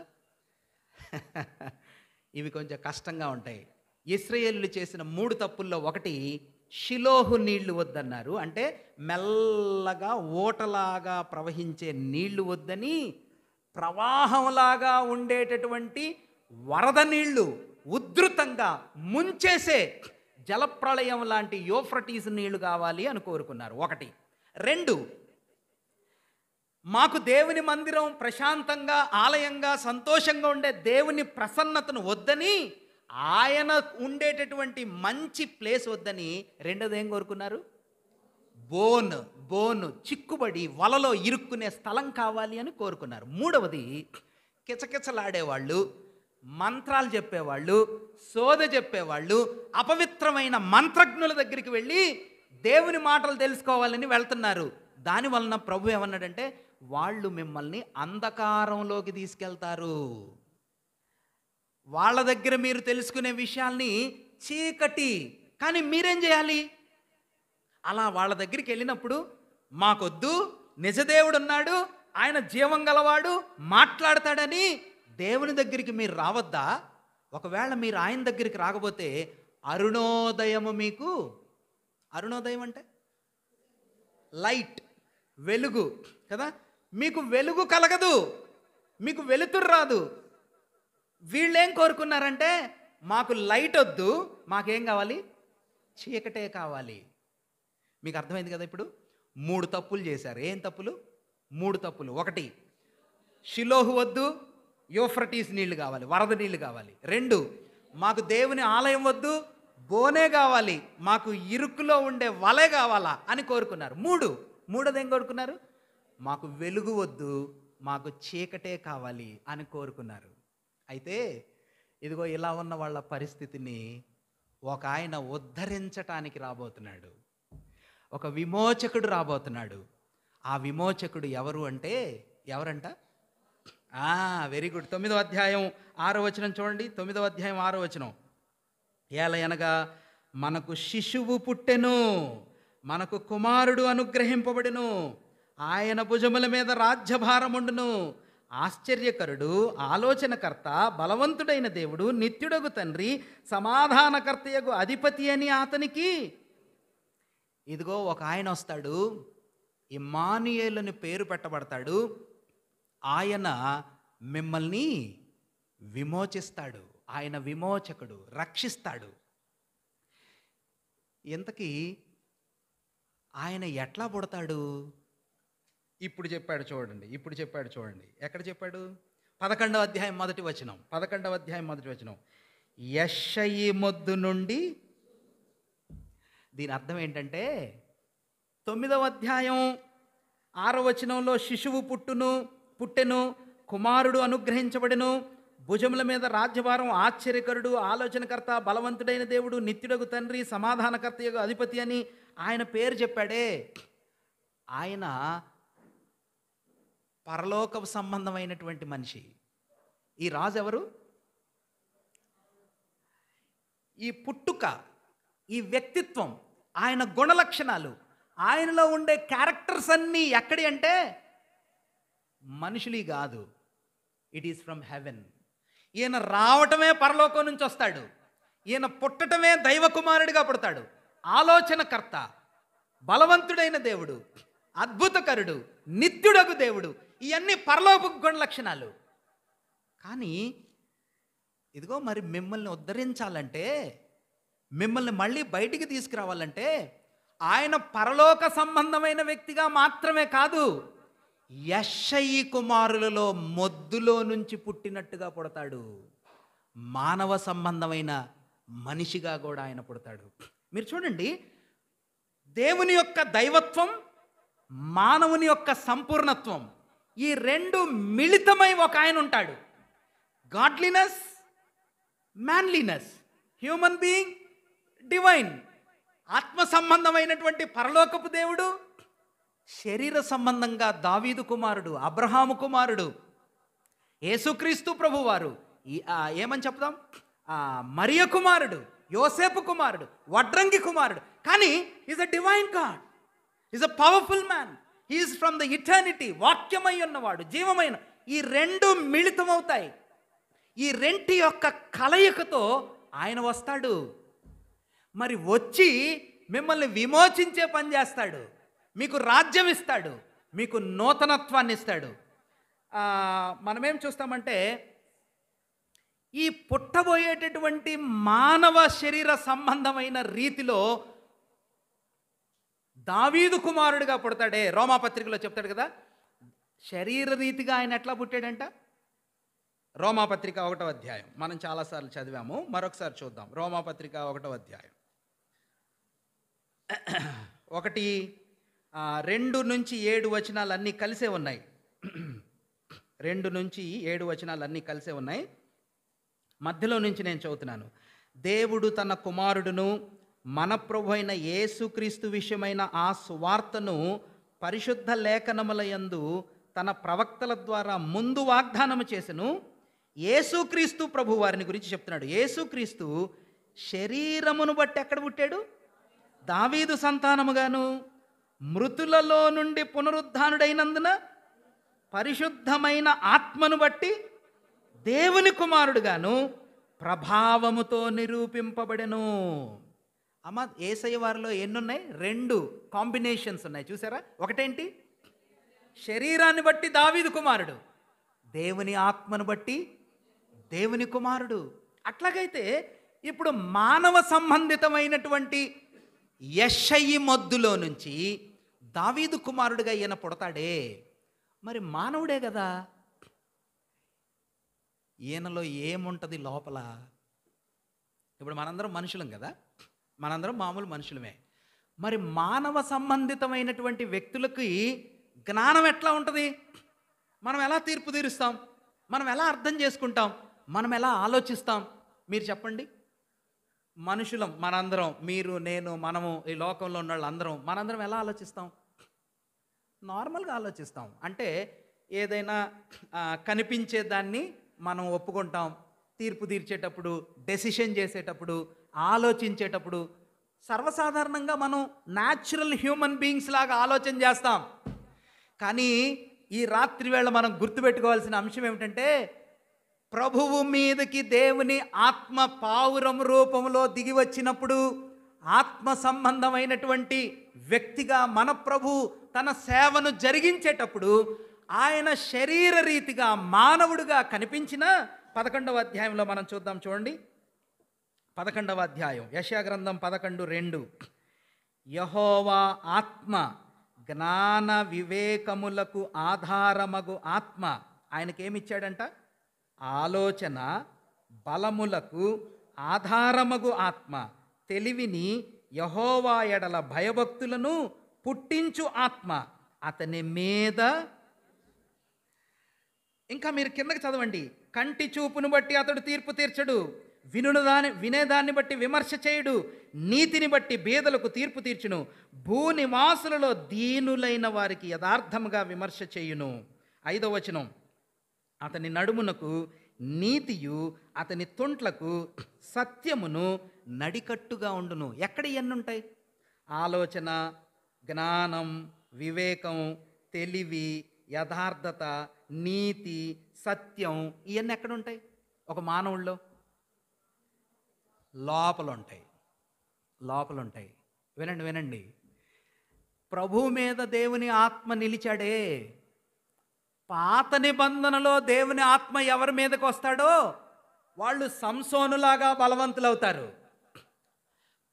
ఇవి కొంచెం కష్టంగా ఉంటాయి. ఇశ్రాయేలీయులు చేసిన 3 తప్పుల్లో ఒకటి, షిలోహు నీళ్లు వద్దన్నారు. అంటే మెల్లగా ఓటలాగా ప్రవహించే నీళ్లు వద్దని, ప్రవాహంలాగా ఉండేటటువంటి వరద నీళ్లు, ఉధృతంగా ముంచేసే జలప్రళయం లాంటి యూఫ్రటీస్ నీళ్లు కావాలి అని కోరుకున్నారు. ఒకటి. రెండు, మాకు దేవుని మందిరం ప్రశాంతంగా, ఆలయంగా, సంతోషంగా ఉండే దేవుని ప్రసన్నతను వద్దని, ఆయన ఉండేటటువంటి మంచి ప్లేస్ వద్దని. రెండోది ఏం కోరుకున్నారు? బోన్ చిక్కుబడి వలలో ఇరుక్కునే స్థలం కావాలి అని కోరుకున్నారు. మూడవది, కిచకిచలాడేవాళ్ళు, మంత్రాలు చెప్పేవాళ్ళు, సోద చెప్పేవాళ్ళు, అపవిత్రమైన మంత్రజ్ఞుల దగ్గరికి వెళ్ళి దేవుని మాటలు తెలుసుకోవాలని వెళ్తున్నారు. దానివలన ప్రభు ఏమన్నాడంటే, వాళ్ళు మిమ్మల్ని అంధకారంలోకి తీసుకెళ్తారు. వాళ్ళ దగ్గర మీరు తెలుసుకునే విషయాల్ని చీకటి. కానీ మీరేం చేయాలి? అలా వాళ్ళ దగ్గరికి వెళ్ళినప్పుడు, మాకొద్దు, నిజదేవుడు ఉన్నాడు, ఆయన జీవం గలవాడు, మాట్లాడతాడని దేవుని దగ్గరికి మీరు రావద్దా? ఒకవేళ మీరు ఆయన దగ్గరికి రాకపోతే అరుణోదయము మీకు, అరుణోదయం అంటే లైట్, వెలుగు కదా, మీకు వెలుగు కలగదు, మీకు వెలుతురు రాదు. వీళ్ళేం కోరుకున్నారంటే, మాకు లైట్ వద్దు, మాకేం కావాలి? చీకటే కావాలి. మీకు అర్థమైంది కదా? ఇప్పుడు 3 తప్పులు చేశారు. ఏం తప్పులు? 3 తప్పులు. ఒకటి, షిలోహు వద్దు, యూఫ్రటీస్ నీళ్లు కావాలి, వరద నీళ్లు కావాలి. 2, మాకు దేవుని ఆలయం వద్దు, బోనే కావాలి, మాకు ఇరుకులో ఉండే వలే కావాలా అని కోరుకున్నారు. మూడోది ఏం కోరుకున్నారు? మాకు వెలుగు వద్దు, మాకు చీకటే కావాలి అని కోరుకున్నారు. అయితే ఇదిగో ఇలా ఉన్న వాళ్ళ పరిస్థితిని ఒక ఆయన ఉద్ధరించటానికి రాబోతున్నాడు. ఒక విమోచకుడు రాబోతున్నాడు. ఆ విమోచకుడు ఎవరు అంటే, ఎవరంట? Very good. 9వ అధ్యాయం 6వ వచనం చూడండి. 9వ అధ్యాయం 6వ వచనం, ఏలయనగా మనకు శిశువు పుట్టెను, మనకు కుమారుడు అనుగ్రహింపబడెను, ఆయన భుజముల మీద రాజ్యభారముండును, ఆశ్చర్యకరుడు, ఆలోచనకర్త, బలవంతుడైన దేవుడు, నిత్యుడగు తండ్రి, సమాధానకర్తయగు అధిపతి అని అతనికి. ఇదిగో ఒక ఆయన వస్తాడు, ఇమ్మానుయేలుని పేరు పెట్టబడతాడు. ఆయన మిమ్మల్ని విమోచిస్తాడు, ఆయన విమోచకుడు, రక్షిస్తాడు. ఇంతకీ ఆయన ఎట్లా పుడతాడు? ఇప్పుడు చెప్పాడు చూడండి. ఎక్కడ చెప్పాడు? 11వ అధ్యాయం మొదటి వచనం. యెషయి మొద్దు నుండి. దీని అర్థం ఏంటంటే, 9వ అధ్యాయం 6వ వచనంలో శిశువు పుట్టెను, కుమారుడు అనుగ్రహించబడెను, భుజముల మీద రాజ్యభారం, ఆశ్చర్యకరుడు, ఆలోచనకర్త, బలవంతుడైన దేవుడు, నిత్యుడగు తండ్రి, సమాధానకర్త అధిపతి అని ఆయన పేరు చెప్పాడే. ఆయన పరలోక సంబంధమైనటువంటి మనిషి. ఈ రాజు ఎవరు? ఈ పుట్టుక, ఈ వ్యక్తిత్వం, ఆయన గుణలక్షణాలు, ఆయనలో ఉండే క్యారెక్టర్స్ అన్నీ ఎక్కడి అంటే మనుషులి కాదు, ఇట్ ఈస్ ఫ్రమ్ హెవెన్. ఈయన రావటమే పరలోకం నుంచి వస్తాడు, ఈయన పుట్టటమే దైవ కుమారుడిగా పుడతాడు. ఆలోచనకర్త, బలవంతుడైన దేవుడు, అద్భుతకరుడు, నిత్యుడగు దేవుడు, ఇవన్నీ పరలోక గుణ లక్షణాలు. కానీ ఇదిగో మరి మిమ్మల్ని ఉద్ధరించాలంటే, మిమ్మల్ని మళ్ళీ బయటికి తీసుకురావాలంటే ఆయన పరలోక సంబంధమైన వ్యక్తిగా మాత్రమే కాదు, యెషయి కుమారులలో మొద్దులో నుంచి పుట్టినట్టుగా పుడతాడు. మానవ సంబంధమైన మనిషిగా కూడా ఆయన పుడతాడు. మీరు చూడండి, దేవుని యొక్క దైవత్వం, మానవుని యొక్క సంపూర్ణత్వం, ఈ రెండు మిళితమై ఒక ఆయన ఉంటాడు. Godliness, manliness, human being, divine. ఆత్మ సంబంధమైనటువంటి పరలోకపు దేవుడు, శరీర సంబంధంగా దావీదు కుమారుడు, అబ్రహాము కుమారుడు, యేసుక్రీస్తు ప్రభువారు, ఏమని చెప్దాం, మరియ కుమారుడు, యోసేపు కుమారుడు, వడ్రంగి కుమారుడు. కానీ is a divine God, is a powerful man, is from the eternity. వాక్యమై ఉన్నవాడు, జీవమైన. ఈ రెండు మిళితమవుతాయి. ఈ రెంటి యొక్క కలయికతో ఆయన వస్తాడు. మరి వచ్చి మిమ్మల్ని విమోచించే పని చేస్తాడు, మీకు రాజ్యం ఇస్తాడు, మీకు నూతనత్వాన్ని ఇస్తాడు. మనమేం చూస్తామంటే, ఈ పుట్టబోయేటటువంటి మానవ శరీర సంబంధమైన రీతిలో దావీదు కుమారుడిగా పుడతాడే. రోమాపత్రికలో చెప్తాడు కదా, శరీర రీతిగా ఆయన ఎట్లా పుట్టాడంట. రోమాపత్రిక 1వ అధ్యాయం మనం చాలాసార్లు చదివాము, మరొకసారి చూద్దాం. రోమాపత్రిక 1వ అధ్యాయం 2 నుంచి 7 వచనాలు అన్నీ కలిసే ఉన్నాయి. 2 నుంచి 7 వచనాలు అన్నీ కలిసే ఉన్నాయి. మధ్యలో నుంచి నేను చదువుతున్నాను. దేవుడు తన కుమారుడును మన ప్రభు అయిన యేసుక్రీస్తు విషయమైన ఆ సువార్తను పరిశుద్ధ లేఖనముల యందు తన ప్రవక్తల ద్వారా ముందు వాగ్దానము చేసెను. యేసుక్రీస్తు ప్రభు వారిని గురించి చెప్తున్నాడు. యేసుక్రీస్తు శరీరమును బట్టి ఎక్కడ పుట్టాడు? దావీదు సంతానముగాను, మృతులలో నుండి పునరుద్ధానుడైనందున పరిశుద్ధమైన ఆత్మను బట్టి దేవుని కుమారుడుగాను ప్రభావముతో నిరూపింపబడెను. అమ్మ, యేసయ్య వారిలో ఎన్నున్నాయి? 2 కాంబినేషన్స్ ఉన్నాయి, చూసారా? ఒకటేంటి? శరీరాన్ని బట్టి దావీదు కుమారుడు, దేవుని ఆత్మను బట్టి దేవుని కుమారుడు. అట్లాగైతే ఇప్పుడు మానవ సంబంధితమైనటువంటి యెషయి మొద్దులో నుంచి దావీదు కుమారుడిగా ఈయన పుడతాడే, మరి మానవుడే కదా. ఈయనలో ఏముంటుంది లోపల? ఇప్పుడు మనందరం మనుషులం కదా, మనందరం మామూలు మనుషులమే. మరి మానవ సంబంధితమైనటువంటి వ్యక్తులకి జ్ఞానం ఎట్లా ఉంటుంది? మనం ఎలా తీర్పు తీరుస్తాం? మనం ఎలా అర్థం చేసుకుంటాం? మనం ఎలా ఆలోచిస్తాం? మీరు చెప్పండి. మనుషులం మనందరం, మీరు, నేను, మనము, ఈ లోకంలో ఉన్న వాళ్ళందరం, మనందరం ఎలా ఆలోచిస్తాం? నార్మల్గా ఆలోచిస్తాం. అంటే ఏదైనా కనిపించే దాన్ని మనం ఒప్పుకుంటాం. తీర్పు తీర్చేటప్పుడు, డెసిషన్ చేసేటప్పుడు, ఆలోచించేటప్పుడు సర్వసాధారణంగా మనం న్యాచురల్ హ్యూమన్ బీయింగ్స్ లాగా ఆలోచన చేస్తాం. కానీ ఈ రాత్రి వేళ మనం గుర్తుపెట్టుకోవాల్సిన అంశం ఏమిటంటే, ప్రభువు మీదకి దేవుని ఆత్మ పావురం రూపంలో దిగి వచ్చినప్పుడు, ఆత్మ సంబంధమైనటువంటి వ్యక్తిగా మన ప్రభు తన సేవను జరిగించేటప్పుడు ఆయన శరీర రీతిగా మానవుడిగా కనిపించిన 11వ అధ్యాయంలో మనం చూద్దాం. చూడండి, 11వ అధ్యాయం, యెషయా గ్రంథం 11:2. యెహోవా ఆత్మ జ్ఞాన వివేకములకు ఆధారమగు ఆత్మ. ఆయనకేమిచ్చాడంట? ఆలోచన బలములకు ఆధారమగు ఆత్మ, తెలివిని, యెహోవా ఎడల భయభక్తులను పుట్టించు ఆత్మ అతని మీద. ఇంకా మీరు కిందకి చదవండి. కంటి చూపును బట్టి అతడు తీర్పు తీర్చడు, వినేదాన్ని బట్టి విమర్శ చేయుడు, నీతిని బట్టి బీదలకు తీర్పు తీర్చును, భూనివాసులలో దీనులైన వారికి యథార్థముగా విమర్శ చేయును. 5వ వచనం, అతని నడుమునకు నీతియు, అతని తుంట్లకు సత్యమును నడికట్టుగా ఉండును. ఎక్కడ ఇవన్నీ ఉంటాయి? ఆలోచన, జ్ఞానం, వివేకం, తెలివి, యథార్థత, నీతి, సత్యం, ఇవన్నీ ఎక్కడ ఉంటాయి ఒక మానవుల్లో? లోపల ఉంటాయి. వినండి వినండి, ప్రభు మీద దేవుని ఆత్మ నిలిచాడే, పాత నిబంధనలో దేవుని ఆత్మ ఎవరి మీదకి వస్తాడో వాళ్ళు సంసోనులాగా బలవంతులవుతారు.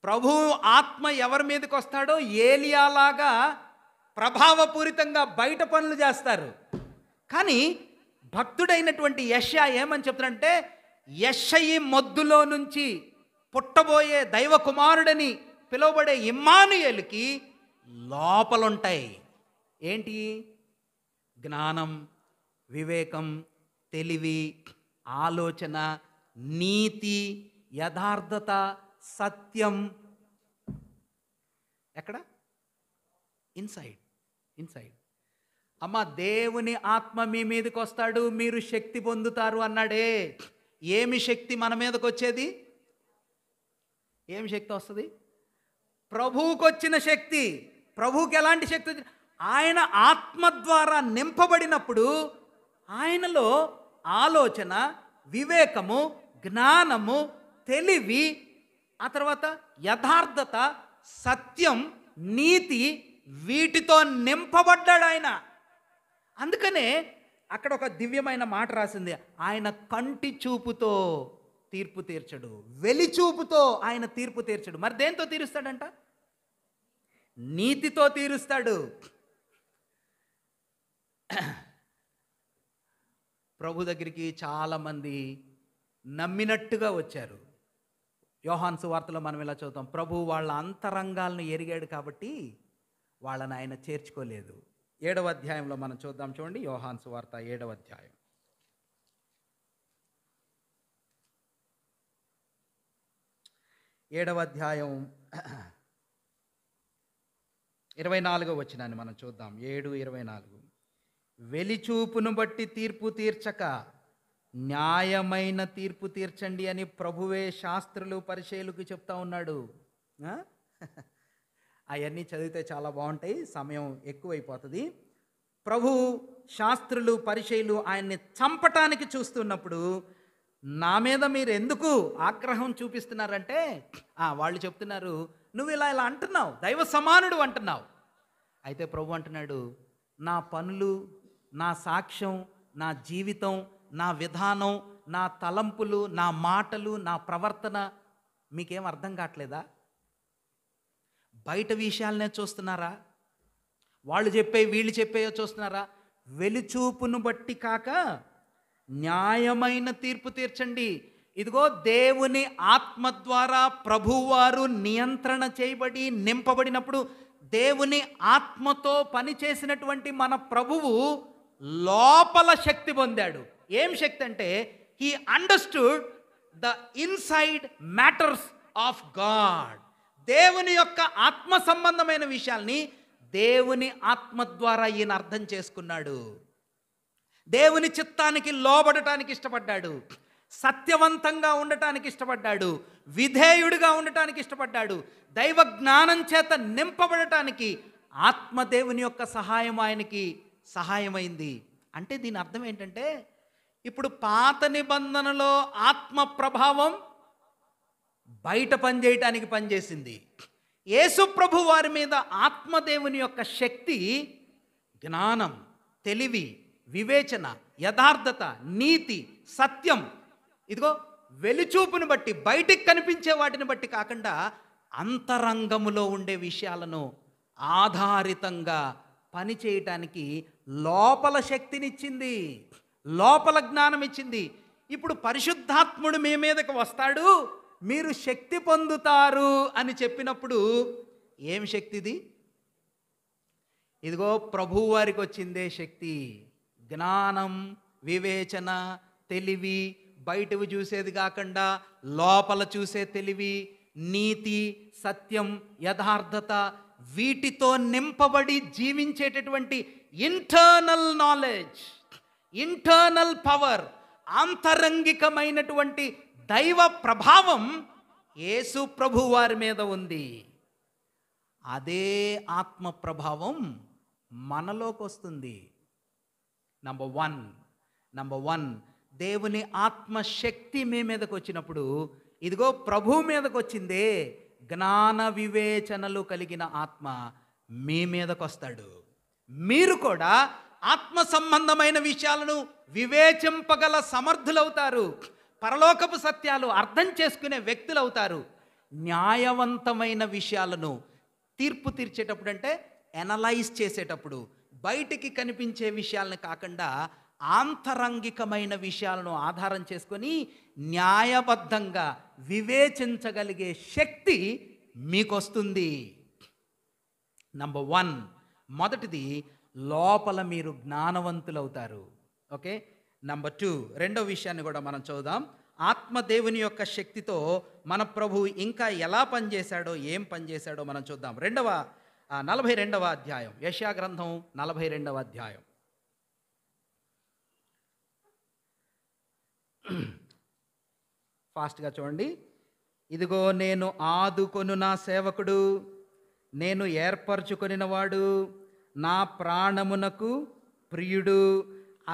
ప్రభు ఆత్మ ఎవరి మీదకి వస్తాడో ఏలియాలాగా ప్రభావపూరితంగా బయట పనులు చేస్తారు. కానీ భక్తుడైనటువంటి యెషయా ఏమని చెప్తాడంటే, యెషయి మొద్దులో నుంచి పుట్టబోయే దైవ కుమారుడని పిలువబడే ఇమ్మానుయేలుకి లోపలుంటాయి. ఏంటి? జ్ఞానం, వివేకం, తెలివి, ఆలోచన, నీతి, యథార్థత, సత్యం. ఎక్కడ? ఇన్సైడ్. అమ్మ, దేవుని ఆత్మ మీ మీదకి వస్తాడు, మీరు శక్తి పొందుతారు అన్నాడే. ఏమి శక్తి మన మీదకి వచ్చేది? ఏమి శక్తి వస్తుంది? ప్రభువుకు వచ్చిన శక్తి. ప్రభువుకి ఎలాంటి శక్తి? ఆయన ఆత్మ ద్వారా నింపబడినప్పుడు ఆయనలో ఆలోచన, వివేకము, జ్ఞానము, తెలివి, ఆ తర్వాత యథార్థత, సత్యం, నీతి, వీటితో నింపబడ్డాడు ఆయన. అందుకనే అక్కడ ఒక దివ్యమైన మాట రాసింది, ఆయన కంటి చూపుతో తీర్పు తీర్చడు, వెలిచూపుతో ఆయన తీర్పు తీర్చడు. మరి దేంతో తీరుస్తాడంట? నీతితో తీరుస్తాడు. ప్రభు దగ్గరికి చాలామంది నమ్మినట్టుగా వచ్చారు. యోహాను సువార్తలో మనం ఇలా చదువుతాం, ప్రభు వాళ్ళ అంతరంగాలను ఎరిగాడు కాబట్టి వాళ్ళని ఆయన చేర్చుకోలేదు. 7వ అధ్యాయంలో మనం చూద్దాం, చూడండి. యోహాను సువార్త 7వ అధ్యాయం 7వ అధ్యాయం 24వ వచనాన్ని మనం చూద్దాం. 7:24. వెలిచూపును బట్టి తీర్పు తీర్చక న్యాయమైన తీర్పు తీర్చండి అని ప్రభువే శాస్త్రులు పరిచయులకు చెప్తా ఉన్నాడు. అవన్నీ చదివితే చాలా బాగుంటాయి, సమయం ఎక్కువైపోతుంది. ప్రభు, శాస్త్రులు, పరిచయులు ఆయన్ని చంపటానికి చూస్తున్నప్పుడు నా మీద మీరు ఎందుకు ఆగ్రహం చూపిస్తున్నారంటే వాళ్ళు చెప్తున్నారు, నువ్వు ఇలా అంటున్నావు, దైవ సమానుడు అంటున్నావు. అయితే ప్రభు అంటున్నాడు, నా పనులు, నా సాక్ష్యం, నా జీవితం, నా విధానం, నా తలంపులు, నా మాటలు, నా ప్రవర్తన మీకేం అర్థం కావట్లేదా? బయట విషయాలనే చూస్తున్నారా? వాళ్ళు చెప్పేవి వీళ్ళు చెప్పేయో చూస్తున్నారా? వెలిచూపును బట్టి కాక న్యాయమైన తీర్పు తీర్చండి. ఇదిగో దేవుని ఆత్మ ద్వారా ప్రభువారు నియంత్రణ చేయబడి నింపబడినప్పుడు దేవుని ఆత్మతో పనిచేసినటువంటి మన ప్రభువు లోపల శక్తి పొందాడు. ఏం శక్తి అంటే, he understood the inside matters of God. దేవుని యొక్క ఆత్మ సంబంధమైన విషయాల్ని దేవుని ఆత్మ ద్వారా ఈయన అర్థం చేసుకున్నాడు. దేవుని చిత్తానికి లోబడటానికి ఇష్టపడ్డాడు, సత్యవంతంగా ఉండటానికి ఇష్టపడ్డాడు, విధేయుడిగా ఉండటానికి ఇష్టపడ్డాడు, దైవ జ్ఞానం చేత నింపబడటానికి ఆత్మదేవుని యొక్క సహాయం ఆయనకి సహాయమైంది. అంటే దీని అర్థం ఏంటంటే, ఇప్పుడు పాత నిబంధనలో ఆత్మ ప్రభావం బయట పనిచేయటానికి పనిచేసింది. యేసు ప్రభు వారి మీద ఆత్మదేవుని యొక్క శక్తి జ్ఞానం, తెలివి, వివేచన, యథార్థత, నీతి, సత్యం, ఇదిగో వెలిచూపును బట్టి, బయటికి కనిపించే వాటిని బట్టి కాకుండా అంతరంగములో ఉండే విషయాలను ఆధారితంగా పనిచేయటానికి లోపల శక్తినిచ్చింది, లోపల జ్ఞానం ఇచ్చింది. ఇప్పుడు పరిశుద్ధాత్ముడు మీ మీదకి వస్తాడు, మీరు శక్తి పొందుతారు అని చెప్పినప్పుడు ఏం శక్తిది? ఇదిగో ప్రభువు వారికి వచ్చిందే శక్తి. జ్ఞానం, వివేచన, తెలివి, బయటవి చూసేది కాకుండా లోపల చూసే తెలివి, నీతి, సత్యం, యథార్థత, వీటితో నింపబడి జీవించేటటువంటి ఇంటర్నల్ నాలెడ్జ్, ఇంటర్నల్ పవర్, ఆంతరంగికమైనటువంటి దైవ ప్రభావం యేసు ప్రభు వారి మీద ఉంది. అదే ఆత్మ ప్రభావం మనలోకి వస్తుంది. నంబర్ వన్ దేవుని ఆత్మశక్తి మీ మీదకి వచ్చినప్పుడు, ఇదిగో ప్రభు మీదకి వచ్చిందే, జ్ఞాన వివేచనలు కలిగిన ఆత్మ మీ మీదకి వస్తాడు. మీరు కూడా ఆత్మ సంబంధమైన విషయాలను వివేచింపగల సమర్థులవుతారు. పరలోకపు సత్యాలు అర్థం చేసుకునే వ్యక్తులవుతారు. న్యాయవంతమైన విషయాలను తీర్పు తీర్చేటప్పుడు, అంటే ఎనలైజ్ చేసేటప్పుడు, బయటికి కనిపించే విషయాలను కాకుండా ఆంతరంగికమైన విషయాలను ఆధారం చేసుకొని న్యాయబద్ధంగా వివేచించగలిగే శక్తి మీకు వస్తుంది. నంబర్ 1, మొదటిది లోపల మీరు జ్ఞానవంతులవుతారు. ఓకే. నంబర్ 2, రెండో విషయాన్ని కూడా మనం చూద్దాం. ఆత్మదేవుని యొక్క శక్తితో మన ప్రభువు ఇంకా ఎలా పనిచేశాడో, ఏం పనిచేశాడో మనం చూద్దాం. 42వ అధ్యాయం, యెషయా గ్రంథం 42వ అధ్యాయం. ఫాస్ట్గా చూడండి. ఇదిగో నేను ఆదుకొను నా సేవకుడు, నేను ఏర్పరచుకొనినవాడు, నా ప్రాణమునకు ప్రియుడు,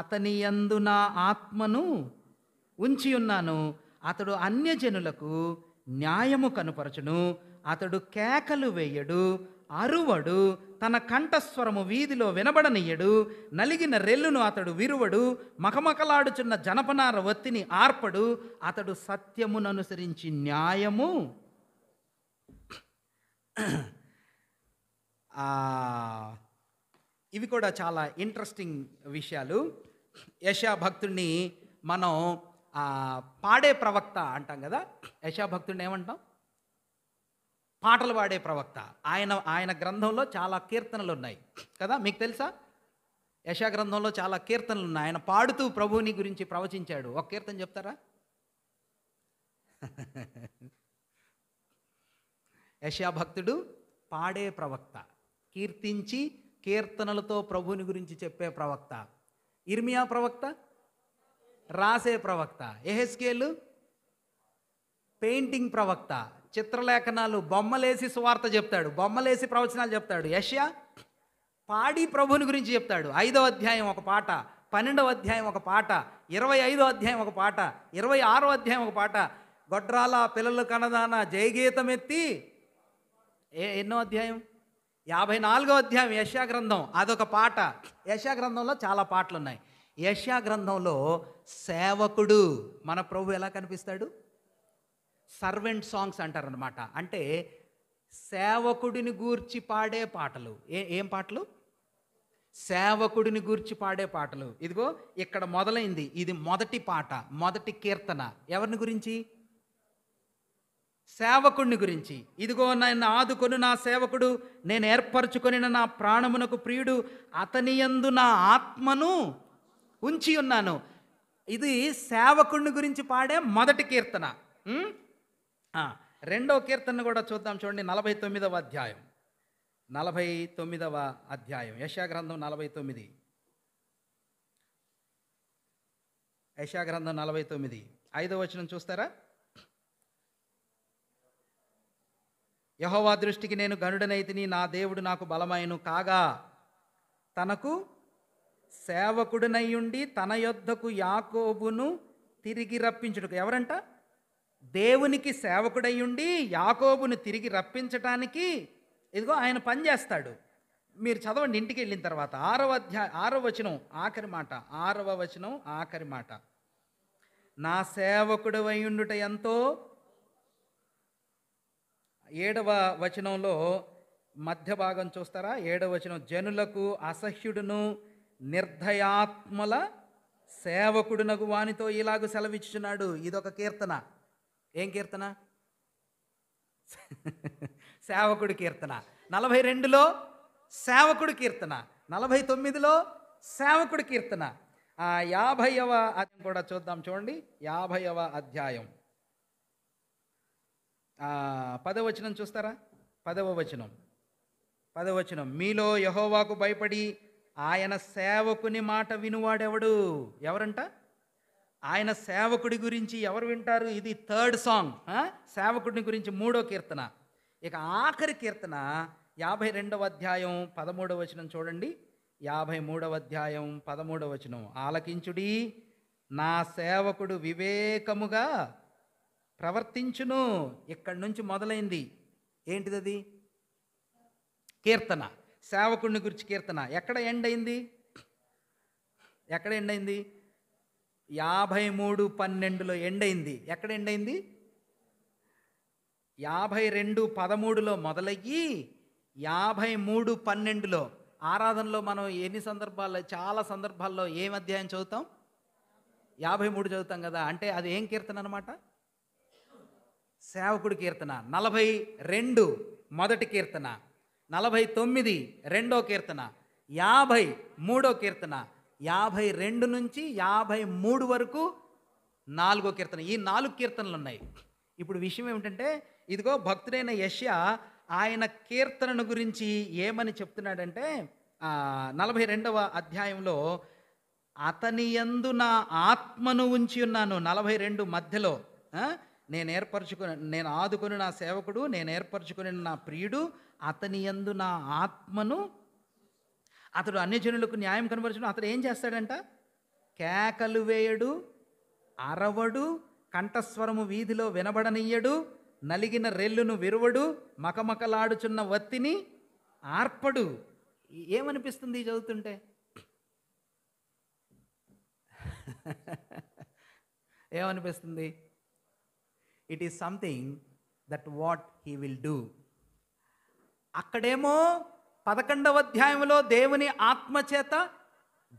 అతని యందు నా ఆత్మను ఉంచి ఉన్నాను. అతడు అన్యజనులకు న్యాయము కనుపరచును. అతడు కేకలు వేయడు, అరువడు, తన కంఠస్వరము వీధిలో వినబడనీయడు. నలిగిన రెల్లును అతడు విరువడు, మకమకలాడుచున్న జనపనార ఒత్తిని ఆర్పడు. అతడు సత్యమును అనుసరించి న్యాయము ఇవి కూడా చాలా ఇంట్రెస్టింగ్ విషయాలు. యెషయా భక్తుడిని మనం పాడే ప్రవక్త అంటాం కదా. యెషయా భక్తుడిని ఏమంటాం? పాటలు పాడే ప్రవక్త. ఆయన గ్రంథంలో చాలా కీర్తనలు ఉన్నాయి కదా, మీకు తెలుసా? యెషయా గ్రంథంలో చాలా కీర్తనలు ఉన్నాయి. ఆయన పాడుతూ ప్రభువుని గురించి ప్రవచించాడు. ఒక కీర్తన చెప్తారా? యెషయా భక్తుడు పాడే ప్రవక్త, కీర్తించి కీర్తనలతో ప్రభువుని గురించి చెప్పే ప్రవక్త. ఇర్మియా ప్రవక్త రాసే ప్రవక్త. యెహెజ్కేలు పెయింటింగ్ ప్రవక్త, చిత్రలేఖనాలు, బొమ్మలేసి సువార్త చెప్తాడు, బొమ్మలేసి ప్రవచనాలు చెప్తాడు. యెషయా పాడి ప్రభువుని గురించి చెప్తాడు. 5వ అధ్యాయం ఒక పాట, 12వ అధ్యాయం ఒక పాట, 25వ అధ్యాయం ఒక పాట, 26వ అధ్యాయం ఒక పాట. గొడ్రాల పిల్లలు కనదాన జయగీతమెత్తి ఎన్నో అధ్యాయం? 54వ అధ్యాయం యెషయా గ్రంథం, అదొక పాట. యెషయా గ్రంథంలో చాలా పాటలు ఉన్నాయి. యెషయా గ్రంథంలో సేవకుడు మన ప్రభు ఎలా కనిపిస్తాడు? సర్వెంట్ సాంగ్స్ అంటారనమాట. అంటే సేవకుడిని గూర్చి పాడే పాటలు. ఏం పాటలు? సేవకుడిని గూర్చి పాడే పాటలు. ఇదిగో ఇక్కడ మొదలైంది. ఇది మొదటి పాట, మొదటి కీర్తన. ఎవరిని గురించి? సేవకుడిని గురించి. ఇదిగో నన్ను ఆదుకొను నా సేవకుడు, నేను ఏర్పరచుకొని నా ప్రాణమునకు ప్రియుడు, అతని యందు నా ఆత్మను ఉంచి ఉన్నాను. ఇది సేవకుడిని గురించి పాడే మొదటి కీర్తన. రెండో కీర్తన కూడా చూద్దాం. చూడండి, 49వ అధ్యాయం. 49వ అధ్యాయం యెషయా గ్రంథం 49. యెషయా గ్రంథం 49, 5వ వచనం చూస్తారా? యెహోవా దృష్టికి నేను గనుడనైతిని, నా దేవుడు నాకు బలమైను కాగా, తనకు సేవకుడినయ్యుండి తన యొద్దకు యాకోబును తిరిగి రప్పించుటకు. ఎవరంట? దేవునికి సేవకుడయ్యుండి యాకోబును తిరిగి రప్పించటానికి ఇదిగో ఆయన పనిచేస్తాడు. మీరు చదవండి ఇంటికి వెళ్ళిన తర్వాత. 6వ వచనం ఆఖరి మాట, 6వ వచనం ఆఖరి మాట. నా సేవకుడు అయ్యుండుట ఎంతో. 7వ వచనంలో మధ్య భాగం చూస్తారా? 7వ వచనం, జనులకు అసహ్యుడును నిర్దయాత్మల సేవకుడునగు వానితో ఇలాగూ సెలవిచ్చుచున్నాడు. ఇదొక కీర్తన. ఏం కీర్తన? సేవకుడి కీర్తన. 42లో సేవకుడి కీర్తన, 49లో సేవకుడి కీర్తన. 50వ అధ్యాయం కూడా చూద్దాం. చూడండి, 50వ అధ్యాయం 10వ వచనం చూస్తారా? 10వ వచనం, మీలో యెహోవాకు భయపడి ఆయన సేవకుని మాట వినువాడెవడు? ఎవరంట? ఆయన సేవకుడి గురించి ఎవరు వింటారు? ఇది థర్డ్ సాంగ్. సేవకుడిని గురించి 3వ కీర్తన. ఇక ఆఖరి కీర్తన 52వ అధ్యాయం 13వ వచనం చూడండి. 53వ అధ్యాయం 13వ వచనం. ఆలకించుడి, నా సేవకుడు వివేకముగా ప్రవర్తించును. ఇక్కడి నుంచి మొదలైంది. ఏంటిదది? కీర్తన. సేవకుడిని గురించి కీర్తన. ఎక్కడ ఎండ్ అయింది? 53:12లో ఎండ్ అయింది. ఎక్కడ ఎండ్ అయింది? 52:13లో మొదలయ్యి 53:12లో. ఆరాధనలో మనం ఎన్ని సందర్భాల్లో, చాలా సందర్భాల్లో ఏం అధ్యాయం చదువుతాం? 53 చదువుతాం కదా. అంటే అది ఏం కీర్తన అనమాట? సేవకుడి కీర్తన. 42 మొదటి కీర్తన, 49 రెండో కీర్తన, 50 మూడో కీర్తన, 52 నుంచి 53 వరకు 4వ కీర్తన. ఈ 4 కీర్తనలు ఉన్నాయి. ఇప్పుడు విషయం ఏమిటంటే, ఇదిగో భక్తుడైన యెషయా ఆయన కీర్తనను గురించి ఏమని చెప్తున్నాడంటే, 42వ అధ్యాయంలో అతని యందు నా ఆత్మను ఉంచి ఉన్నాను. 42 మధ్యలో నేను ఆదుకొని నా సేవకుడు, నేను ఏర్పరచుకుని నా ప్రియుడు, అతని యందు నా ఆత్మను. అతడు అన్యజనులకు న్యాయం కనబరచును. అతడు ఏం చేస్తాడంట? కేకలు వేయడు, అరవడు, కంఠస్వరము వీధిలో వినబడనియ్యడు, నలిగిన రెల్లును విరువడు, మకమకలాడుచున్న వత్తిని ఆర్పడు. ఏమనిపిస్తుంది చదువుతుంటే? ఏమనిపిస్తుంది? It is something that what he will do. అక్కడేమో 11వ అధ్యాయంలో దేవుని ఆత్మచేత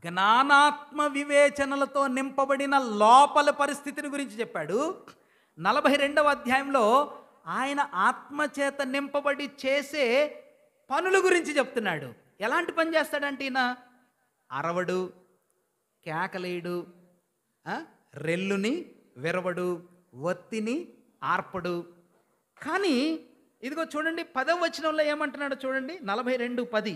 జ్ఞానాత్మ వివేచనలతో నింపబడిన లోపల పరిస్థితిని గురించి చెప్పాడు. 42వ అధ్యాయంలో ఆయన ఆత్మచేత నింపబడి చేసే పనుల గురించి చెప్తున్నాడు. ఎలాంటి పని చేస్తాడంటే, ఈయన అరవడు, కేకలేడు, రెల్లుని విరవడు, ఒత్తిని ఆర్పడు. కానీ ఇదిగో చూడండి 10వ వచనంలో ఏమంటున్నాడో చూడండి. 42:10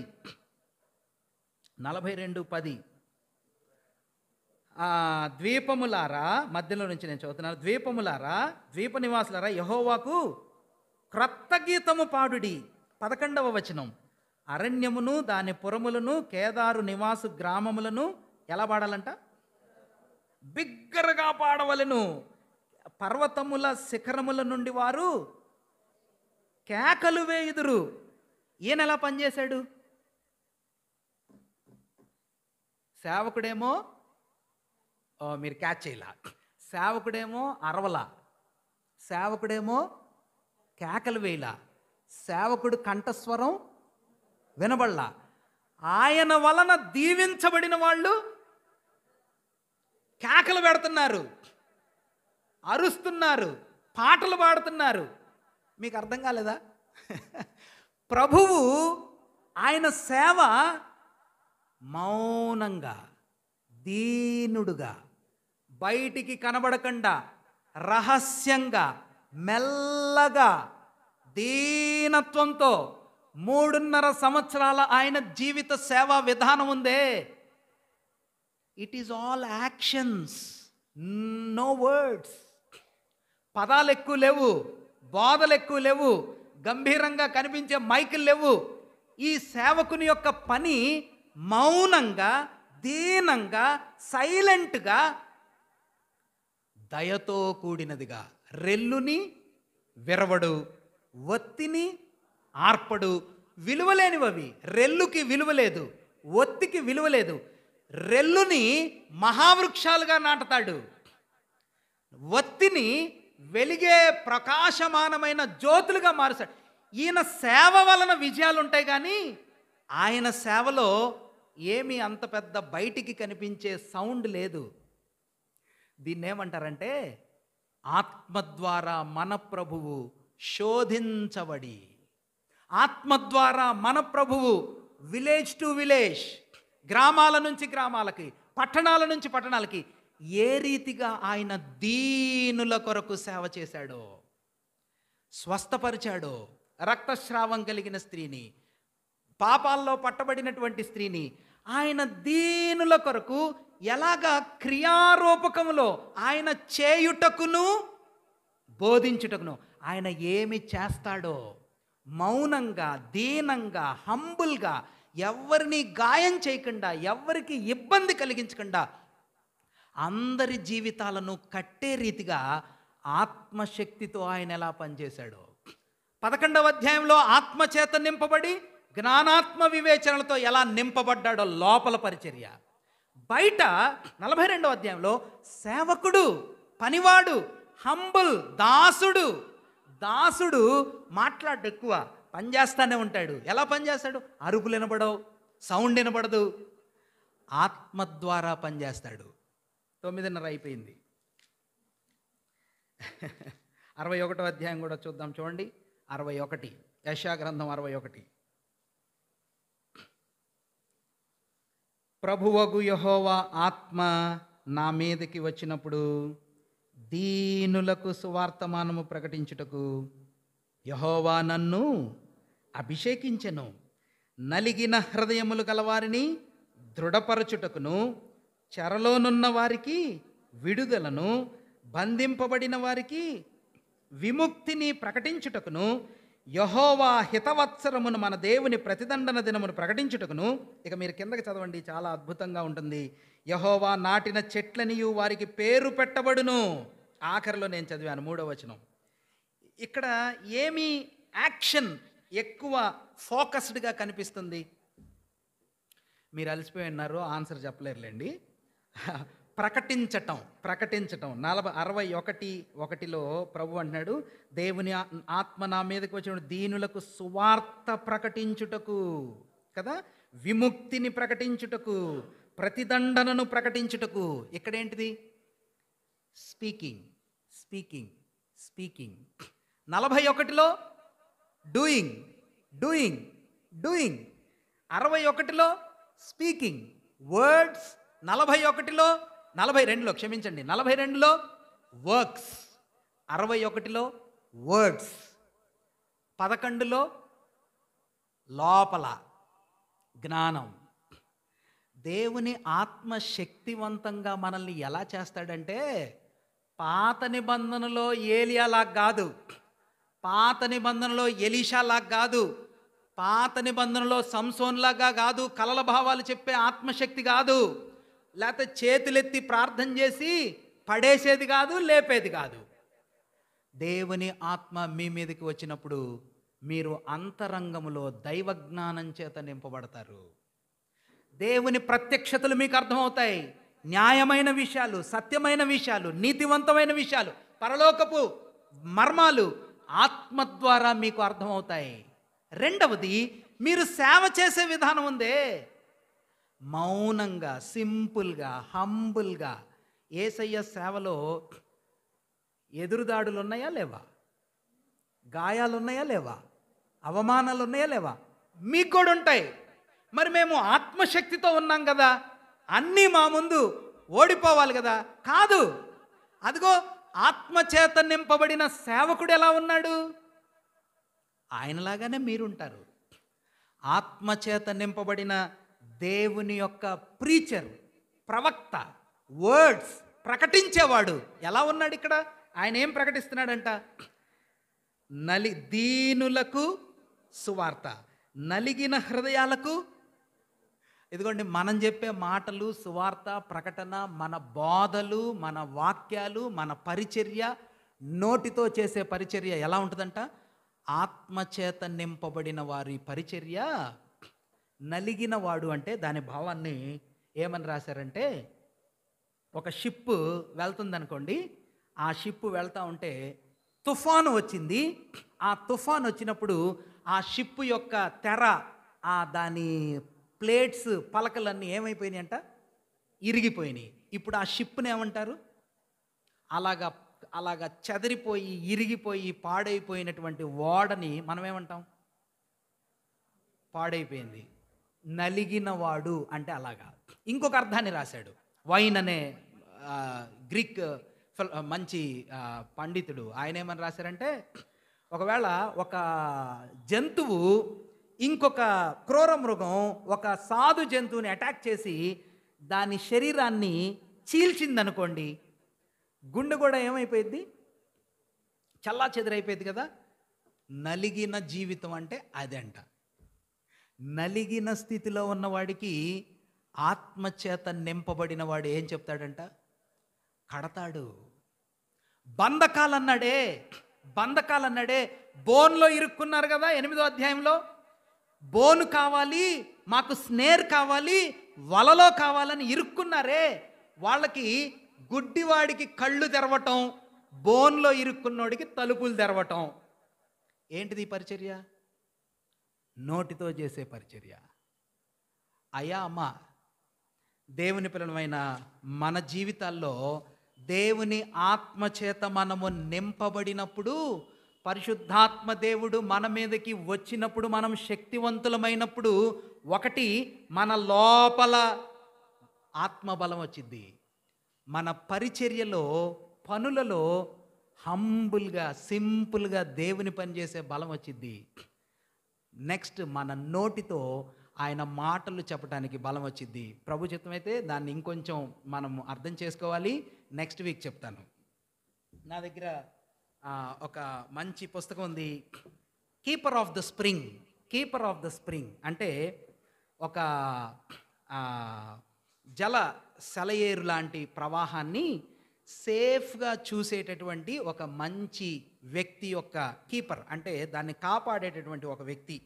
ద్వీపములారా, మధ్యలో నుంచి నేను చదువుతున్నాను. ద్వీపములారా, ద్వీప నివాసులారా, యెహోవాకు క్రొత్త గీతము పాడుడి. 11వ వచనం. అరణ్యమును దాని పురములను, కేదారు నివాసు గ్రామములను ఎలా పాడాలంట? బిగ్గరగా పాడవలెను. పర్వతముల శిఖరముల నుండి వారు కేకలు వేయుదురు. ఈయన ఎలా పనిచేశాడు? సేవకుడేమో మీరు క్యాచ్ చేయలా. సేవకుడేమో అరవలా, సేవకుడేమో కేకలు వేయలా, సేవకుడు కంఠస్వరం వినబడలా. ఆయన వలన దీవించబడిన వాళ్ళు కేకలు పెడుతున్నారు, అరుస్తున్నారు, పాటలు పాడుతున్నారు. మీకు అర్థం కాలేదా? ప్రభువు ఆయన సేవ మౌనంగా, దీనుడుగా, బయటికి కనబడకుండా, రహస్యంగా, మెల్లగా, దీనత్వంతో 3.5 సంవత్సరాల ఆయన జీవిత సేవా విధానం ఉందే. It is all actions, no words. పదాలు ఎక్కువ లేవు, బోధలు ఎక్కువ లేవు, గంభీరంగా కనిపించే మైకులు లేవు. ఈ సేవకుని యొక్క పని మౌనంగా, దీనంగా, సైలెంట్గా, దయతో కూడినదిగా. రెల్లుని విరవడు, ఒత్తిని ఆర్పడు. విలువలేనివవి. రెల్లుకి విలువ లేదు, ఒత్తికి విలువ లేదు. రెల్లుని మహావృక్షాలుగా నాటుతాడు, ఒత్తిని వెలిగే ప్రకాశమానమైన జ్యోతులుగా మారుస్తాడు. ఈయన సేవ వలన విజయాలు ఉంటాయి, కానీ ఆయన సేవలో ఏమీ అంత పెద్ద బయటికి కనిపించే సౌండ్ లేదు. దీన్ని ఏమంటారంటే, ఆత్మ ద్వారా మన ప్రభువు శోధించబడి, ఆత్మ ద్వారా మన ప్రభువు విలేజ్ టు విలేజ్, గ్రామాల నుంచి గ్రామాలకి, పట్టణాల నుంచి పట్టణాలకి ఏ రీతిగా ఆయన దీనుల కొరకు సేవ చేశాడో, స్వస్థపరిచాడో, రక్తస్రావం కలిగిన స్త్రీని, పాపాల్లో పట్టబడినటువంటి స్త్రీని ఆయన దీనుల కొరకు ఎలాగా క్రియారూపకములో ఆయన చేయుటకును బోధించుటకును. ఆయన ఏమి చేస్తాడో మౌనంగా, దీనంగా, హంబుల్గా, ఎవరిని గాయం చేయకుండా, ఎవరికి ఇబ్బంది కలిగించకుండా అందరి జీవితాలను కట్టే రీతిగా ఆత్మశక్తితో ఆయన ఎలా పనిచేశాడో. 11వ అధ్యాయంలో ఆత్మచేత నింపబడి జ్ఞానాత్మ వివేచనలతో ఎలా నింపబడ్డాడో లోపల పరిచర్య. బయట 42వ అధ్యాయంలో సేవకుడు, పనివాడు, హంబుల్, దాసుడు మాట్లాడు ఎక్కువ, పనిచేస్తానే ఉంటాడు. ఎలా పనిచేస్తాడు? అరుపులు వినబడవు, సౌండ్ వినబడదు, ఆత్మ ద్వారా పనిచేస్తాడు. 9:30 అయిపోయింది. 61వ అధ్యాయం కూడా చూద్దాం, చూడండి. 61, యెషయా గ్రంథం 61. ప్రభువగు యెహోవా ఆత్మ నా మీదకి వచ్చినప్పుడు దీనులకు సువార్తమానము ప్రకటించుటకు యెహోవా నన్ను అభిషేకించెను. నలిగిన హృదయములు గలవారిని దృఢపరచుటకును, చెరలోనున్న వారికి విడుదలను, బంధింపబడిన వారికి విముక్తిని ప్రకటించుటకును, యెహోవా హితవత్సరమును మన దేవుని ప్రతిదండన దినమును ప్రకటించుటకును. ఇక మీరు కిందకి చదవండి, చాలా అద్భుతంగా ఉంటుంది. యెహోవా నాటిన చెట్లనియు వారికి పేరు పెట్టబడును. ఆఖరిలో నేను చదివాను 3వ వచనం. ఇక్కడ ఏమి యాక్షన్ ఎక్కువ ఫోకస్డ్గా కనిపిస్తుంది? మీరు అలసిపోయి ఉన్నారు, ఆన్సర్ చెప్పలేరులేండి. ప్రకటించటం. 61:1లో ప్రభు అంటున్నాడు, దేవుని ఆత్మ నా మీదకి వచ్చిన దీనులకు సువార్త ప్రకటించుటకు కదా, విముక్తిని ప్రకటించుటకు, ప్రతిదండనను ప్రకటించుటకు. ఇక్కడేంటిది? స్పీకింగ్. 41లో డూయింగ్. 61లో స్పీకింగ్ వర్డ్స్. 42లో వర్క్స్. 61లో వర్డ్స్. 11లో లోపల జ్ఞానం. దేవుని ఆత్మ శక్తివంతంగా మనల్ని ఎలా చేస్తాడంటే, పాత నిబంధనలో ఏలియాలాగా కాదు, పాత నిబంధనలో ఎలీషాలాగా కాదు, పాత నిబంధనలో సంసోన్లాగా కాదు, కలల భావాలు చెప్పే ఆత్మశక్తి కాదు, లేకపోతే చేతులెత్తి ప్రార్థన చేసి పడేసేది కాదు, లేపేది కాదు. దేవుని ఆత్మ మీ మీదకి వచ్చినప్పుడు మీరు అంతరంగములో దైవజ్ఞానం చేత నింపబడతారు. దేవుని ప్రత్యక్షతలు మీకు అర్థమవుతాయి. న్యాయమైన విషయాలు, సత్యమైన విషయాలు, నీతివంతమైన విషయాలు, పరలోకపు మర్మాలు ఆత్మ ద్వారా మీకు అర్థమవుతాయి. రెండవది, మీరు సేవ చేసే విధానం ఉందే, మౌనంగా, సింపుల్గా, హంబుల్గా. యేసయ్య సేవలో ఎదురుదాడులు ఉన్నాయా లేవా? గాయాలు ఉన్నాయా లేవా? అవమానాలు ఉన్నాయా లేవా? మీకు కూడా ఉంటాయి. మరి మేము ఆత్మశక్తితో ఉన్నాం కదా, అన్నీ మా ముందు ఓడిపోవాలి కదా? కాదు. అదిగో ఆత్మచేత నింపబడిన సేవకుడు ఎలా ఉన్నాడు? ఆయనలాగానే మీరుంటారు. ఆత్మచేత నింపబడిన దేవుని యొక్క ప్రీచర్, ప్రవక్త, వర్డ్స్ ప్రకటించేవాడు ఎలా ఉన్నాడు? ఇక్కడ ఆయన ఏం ప్రకటిస్తున్నాడంట? దీనులకు సువార్త, నలిగిన హృదయాలకు. ఇదిగోండి, మనం చెప్పే మాటలు, సువార్త ప్రకటన, మన బోధలు, మన వాక్యాలు, మన పరిచర్య, నోటితో చేసే పరిచర్య ఎలా ఉంటుందంట? ఆత్మచేత నింపబడిన వారి పరిచర్య. నలిగిన వాడు అంటే దాని భావాన్ని ఏమని రాశారంటే, ఒక షిప్ వెళ్తుందనుకోండి, ఆ షిప్ వెళ్తూ ఉంటే తుఫాను వచ్చింది. ఆ తుఫాను వచ్చినప్పుడు ఆ షిప్ యొక్క తెర, దాని ప్లేట్స్, పలకలన్నీ ఏమైపోయినాయి అంట? ఇరిగిపోయినాయి. ఇప్పుడు ఆ షిప్ని ఏమంటారు? అలాగా చెదిరిపోయి, ఇరిగిపోయి, పాడైపోయినటువంటి ఓడని మనం ఏమంటాం? పాడైపోయింది. నలిగిన వాడు అంటే అలాగా. ఇంకొక అర్థాన్ని రాశాడు. వైన్ అనే గ్రీక్ మంచి పండితుడు, ఆయన ఏమని రాశారంటే, ఒకవేళ ఒక జంతువు ఇంకొక క్రూర మృగం ఒక సాధు జంతువుని అటాక్ చేసి దాని శరీరాన్ని చీల్చిందనుకోండి, గుండె కూడా ఏమైపోయింది? చల్లా చెదరైపోయింది కదా. నలిగిన జీవితం అంటే అదంట. నలిగిన స్థితిలో ఉన్నవాడికి ఆత్మచేత నింపబడిన వాడు ఏం చెప్తాడంట? కడతాడు. బంధకాలన్నాడే, బంధకాలన్నాడే. బోన్లో ఇరుక్కున్నారు కదా 8వ అధ్యాయంలో. బోను కావాలి, మాకు స్నేర్ కావాలి, వలలో కావాలని ఇరుక్కున్నారే, వాళ్ళకి గుడ్డివాడికి కళ్ళు తెరవటం, బోన్లో ఇరుక్కున్నోడికి తలుపులు తెరవటం. ఏంటిది పరిచర్య? నోటితో చేసే పరిచర్య. అయ్యా అమ్మ, దేవుని పిల్లలమైన మన జీవితాల్లో దేవుని ఆత్మచేత మనము నింపబడినప్పుడు, పరిశుద్ధాత్మ దేవుడు మన మీదకి వచ్చినప్పుడు, మనం శక్తివంతులమైనప్పుడు, ఒకటి మన లోపల ఆత్మబలం వచ్చింది. మన పరిచర్యలో, పనులలో హంబుల్గా, సింపుల్గా దేవుని పని చేసే బలం వచ్చింది. నెక్స్ట్ మన నోటితో ఆయన మాటలు చెప్పడానికి బలం వచ్చింది. ప్రభు చిత్తమైతే దాన్ని ఇంకొంచెం మనం అర్థం చేసుకోవాలి. నెక్స్ట్ వీక్ చెప్తాను. నా దగ్గర ఒక మంచి పుస్తకం ఉంది, keeper of the spring. Keeper of the spring అంటే ఒక జల సెలయేరు లాంటి ప్రవాహాన్ని సేఫ్గా చూసేటటువంటి ఒక మంచి వ్యక్తి యొక్క కీపర్, అంటే దాన్ని కాపాడేటటువంటి ఒక వ్యక్తి.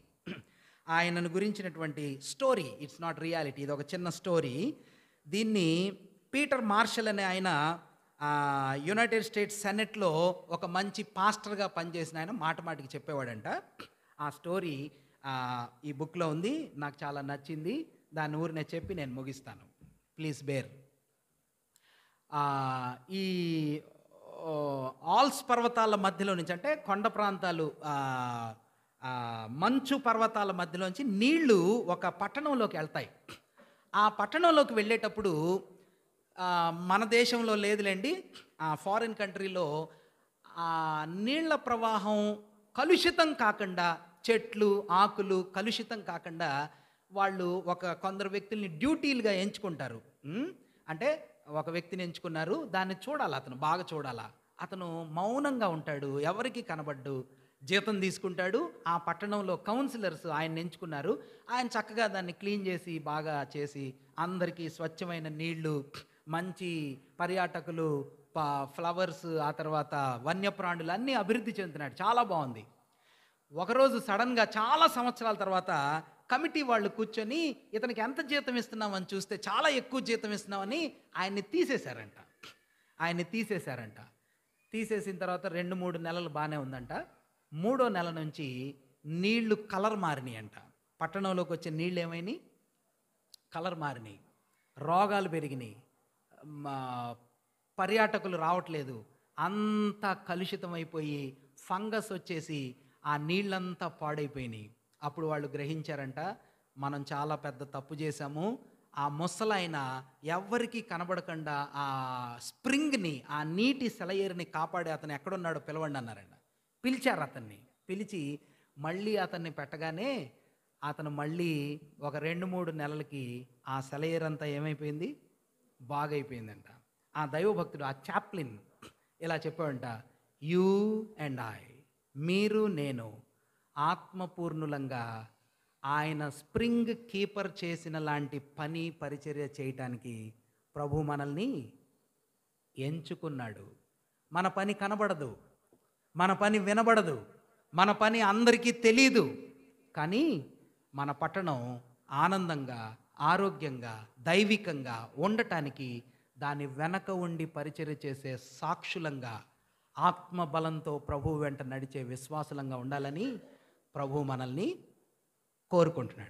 ఆయనను గురించినటువంటి స్టోరీ, ఇట్స్ నాట్ రియాలిటీ, ఇది ఒక చిన్న స్టోరీ. దీన్ని పీటర్ మార్షల్ అనే ఆయన యునైటెడ్ స్టేట్స్ సెనెట్లో ఒక మంచి పాస్టర్గా పనిచేసిన ఆయన మాటికి చెప్పేవాడంట. ఆ స్టోరీ ఈ బుక్లో ఉంది, నాకు చాలా నచ్చింది. దాని ఊరినే చెప్పి నేను ముగిస్తాను. Please bear. ఈ ఆల్స్ పర్వతాల మధ్యలో నుంచి, అంటే కొండ ప్రాంతాలు, మంచు పర్వతాల మధ్యలోంచి నీళ్లు ఒక పట్టణంలోకి వెళ్తాయి. ఆ పట్టణంలోకి వెళ్ళేటప్పుడు మన దేశంలో లేదులేండి, ఫారిన్ కంట్రీలో నీళ్ల ప్రవాహం కలుషితం కాకుండా, చెట్లు ఆకులు కలుషితం కాకుండా వాళ్ళు కొందరు వ్యక్తుల్ని డ్యూటీలుగా ఎంచుకుంటారు. అంటే ఒక వ్యక్తిని ఎంచుకున్నారు, దాన్ని చూడాలి, అతను బాగా చూడాలా. అతను మౌనంగా ఉంటాడు, ఎవరికి కనబడ్డు, జీతం తీసుకుంటాడు. ఆ పట్టణంలో కౌన్సిలర్స్ ఆయన ఎంచుకున్నారు. ఆయన చక్కగా దాన్ని క్లీన్ చేసి, బాగా చేసి, అందరికీ స్వచ్ఛమైన నీళ్లు, మంచి పర్యాటకులు, ఫ్లవర్స్, ఆ తర్వాత వన్యప్రాణులు అన్నీ అభివృద్ధి చెందుతున్నాడు. చాలా బాగుంది. ఒకరోజు సడన్గా చాలా సంవత్సరాల తర్వాత కమిటీ వాళ్ళు కూర్చొని, ఇతనికి ఎంత జీతం ఇస్తున్నామని చూస్తే చాలా ఎక్కువ జీతం ఇస్తున్నామని ఆయన్ని తీసేశారంట. తీసేసిన తర్వాత 2-3 నెలలు బాగానే ఉందంట. 3వ నెల నుంచి నీళ్లు కలర్ మారినాయి అంట. పట్టణంలోకి వచ్చే నీళ్ళు ఏమైనాయి? కలర్ మారినాయి. రోగాలు పెరిగినాయి, పర్యాటకులు రావట్లేదు, అంతా కలుషితమైపోయి ఫంగస్ వచ్చేసి ఆ నీళ్ళంతా పాడైపోయినాయి. అప్పుడు వాళ్ళు గ్రహించారంట, మనం చాలా పెద్ద తప్పు చేశాము. ఆ ముసలాయన ఎవ్వరికీ కనబడకుండా ఆ స్ప్రింగ్ని, ఆ నీటి సెలయేరుని కాపాడే అతను ఎక్కడున్నాడో పిలవండి అన్నారంట. పిలిచారు అతన్ని. పిలిచి మళ్ళీ అతన్ని పెట్టగానే అతను మళ్ళీ ఒక 2-3 నెలలకి ఆ సెలయేరంతా ఏమైపోయింది? బాగైపోయిందంట. ఆ దైవభక్తుడు, ఆ చాప్లిన్ ఇలా చెప్పాడంట, యూ అండ్ ఐ, మీరు నేను ఆత్మపూర్ణులంగా ఆయన స్ప్రింగ్ కీపర్ చేసిన లాంటి పని, పరిచర్య చేయటానికి ప్రభు మనల్ని ఎంచుకున్నాడు. మన పని కనబడదు, మన పని వినబడదు, మన పని అందరికీ తెలీదు, కానీ మన పట్టణం ఆనందంగా, ఆరోగ్యంగా, దైవికంగా ఉండటానికి దాని వెనక ఉండి పరిచర్య చేసే సాక్షులంగా, ఆత్మబలంతో ప్రభువు వెంట నడిచే విశ్వాసులంగా ఉండాలని ప్రభు మనల్ని కోరుకుంటున్నాడు.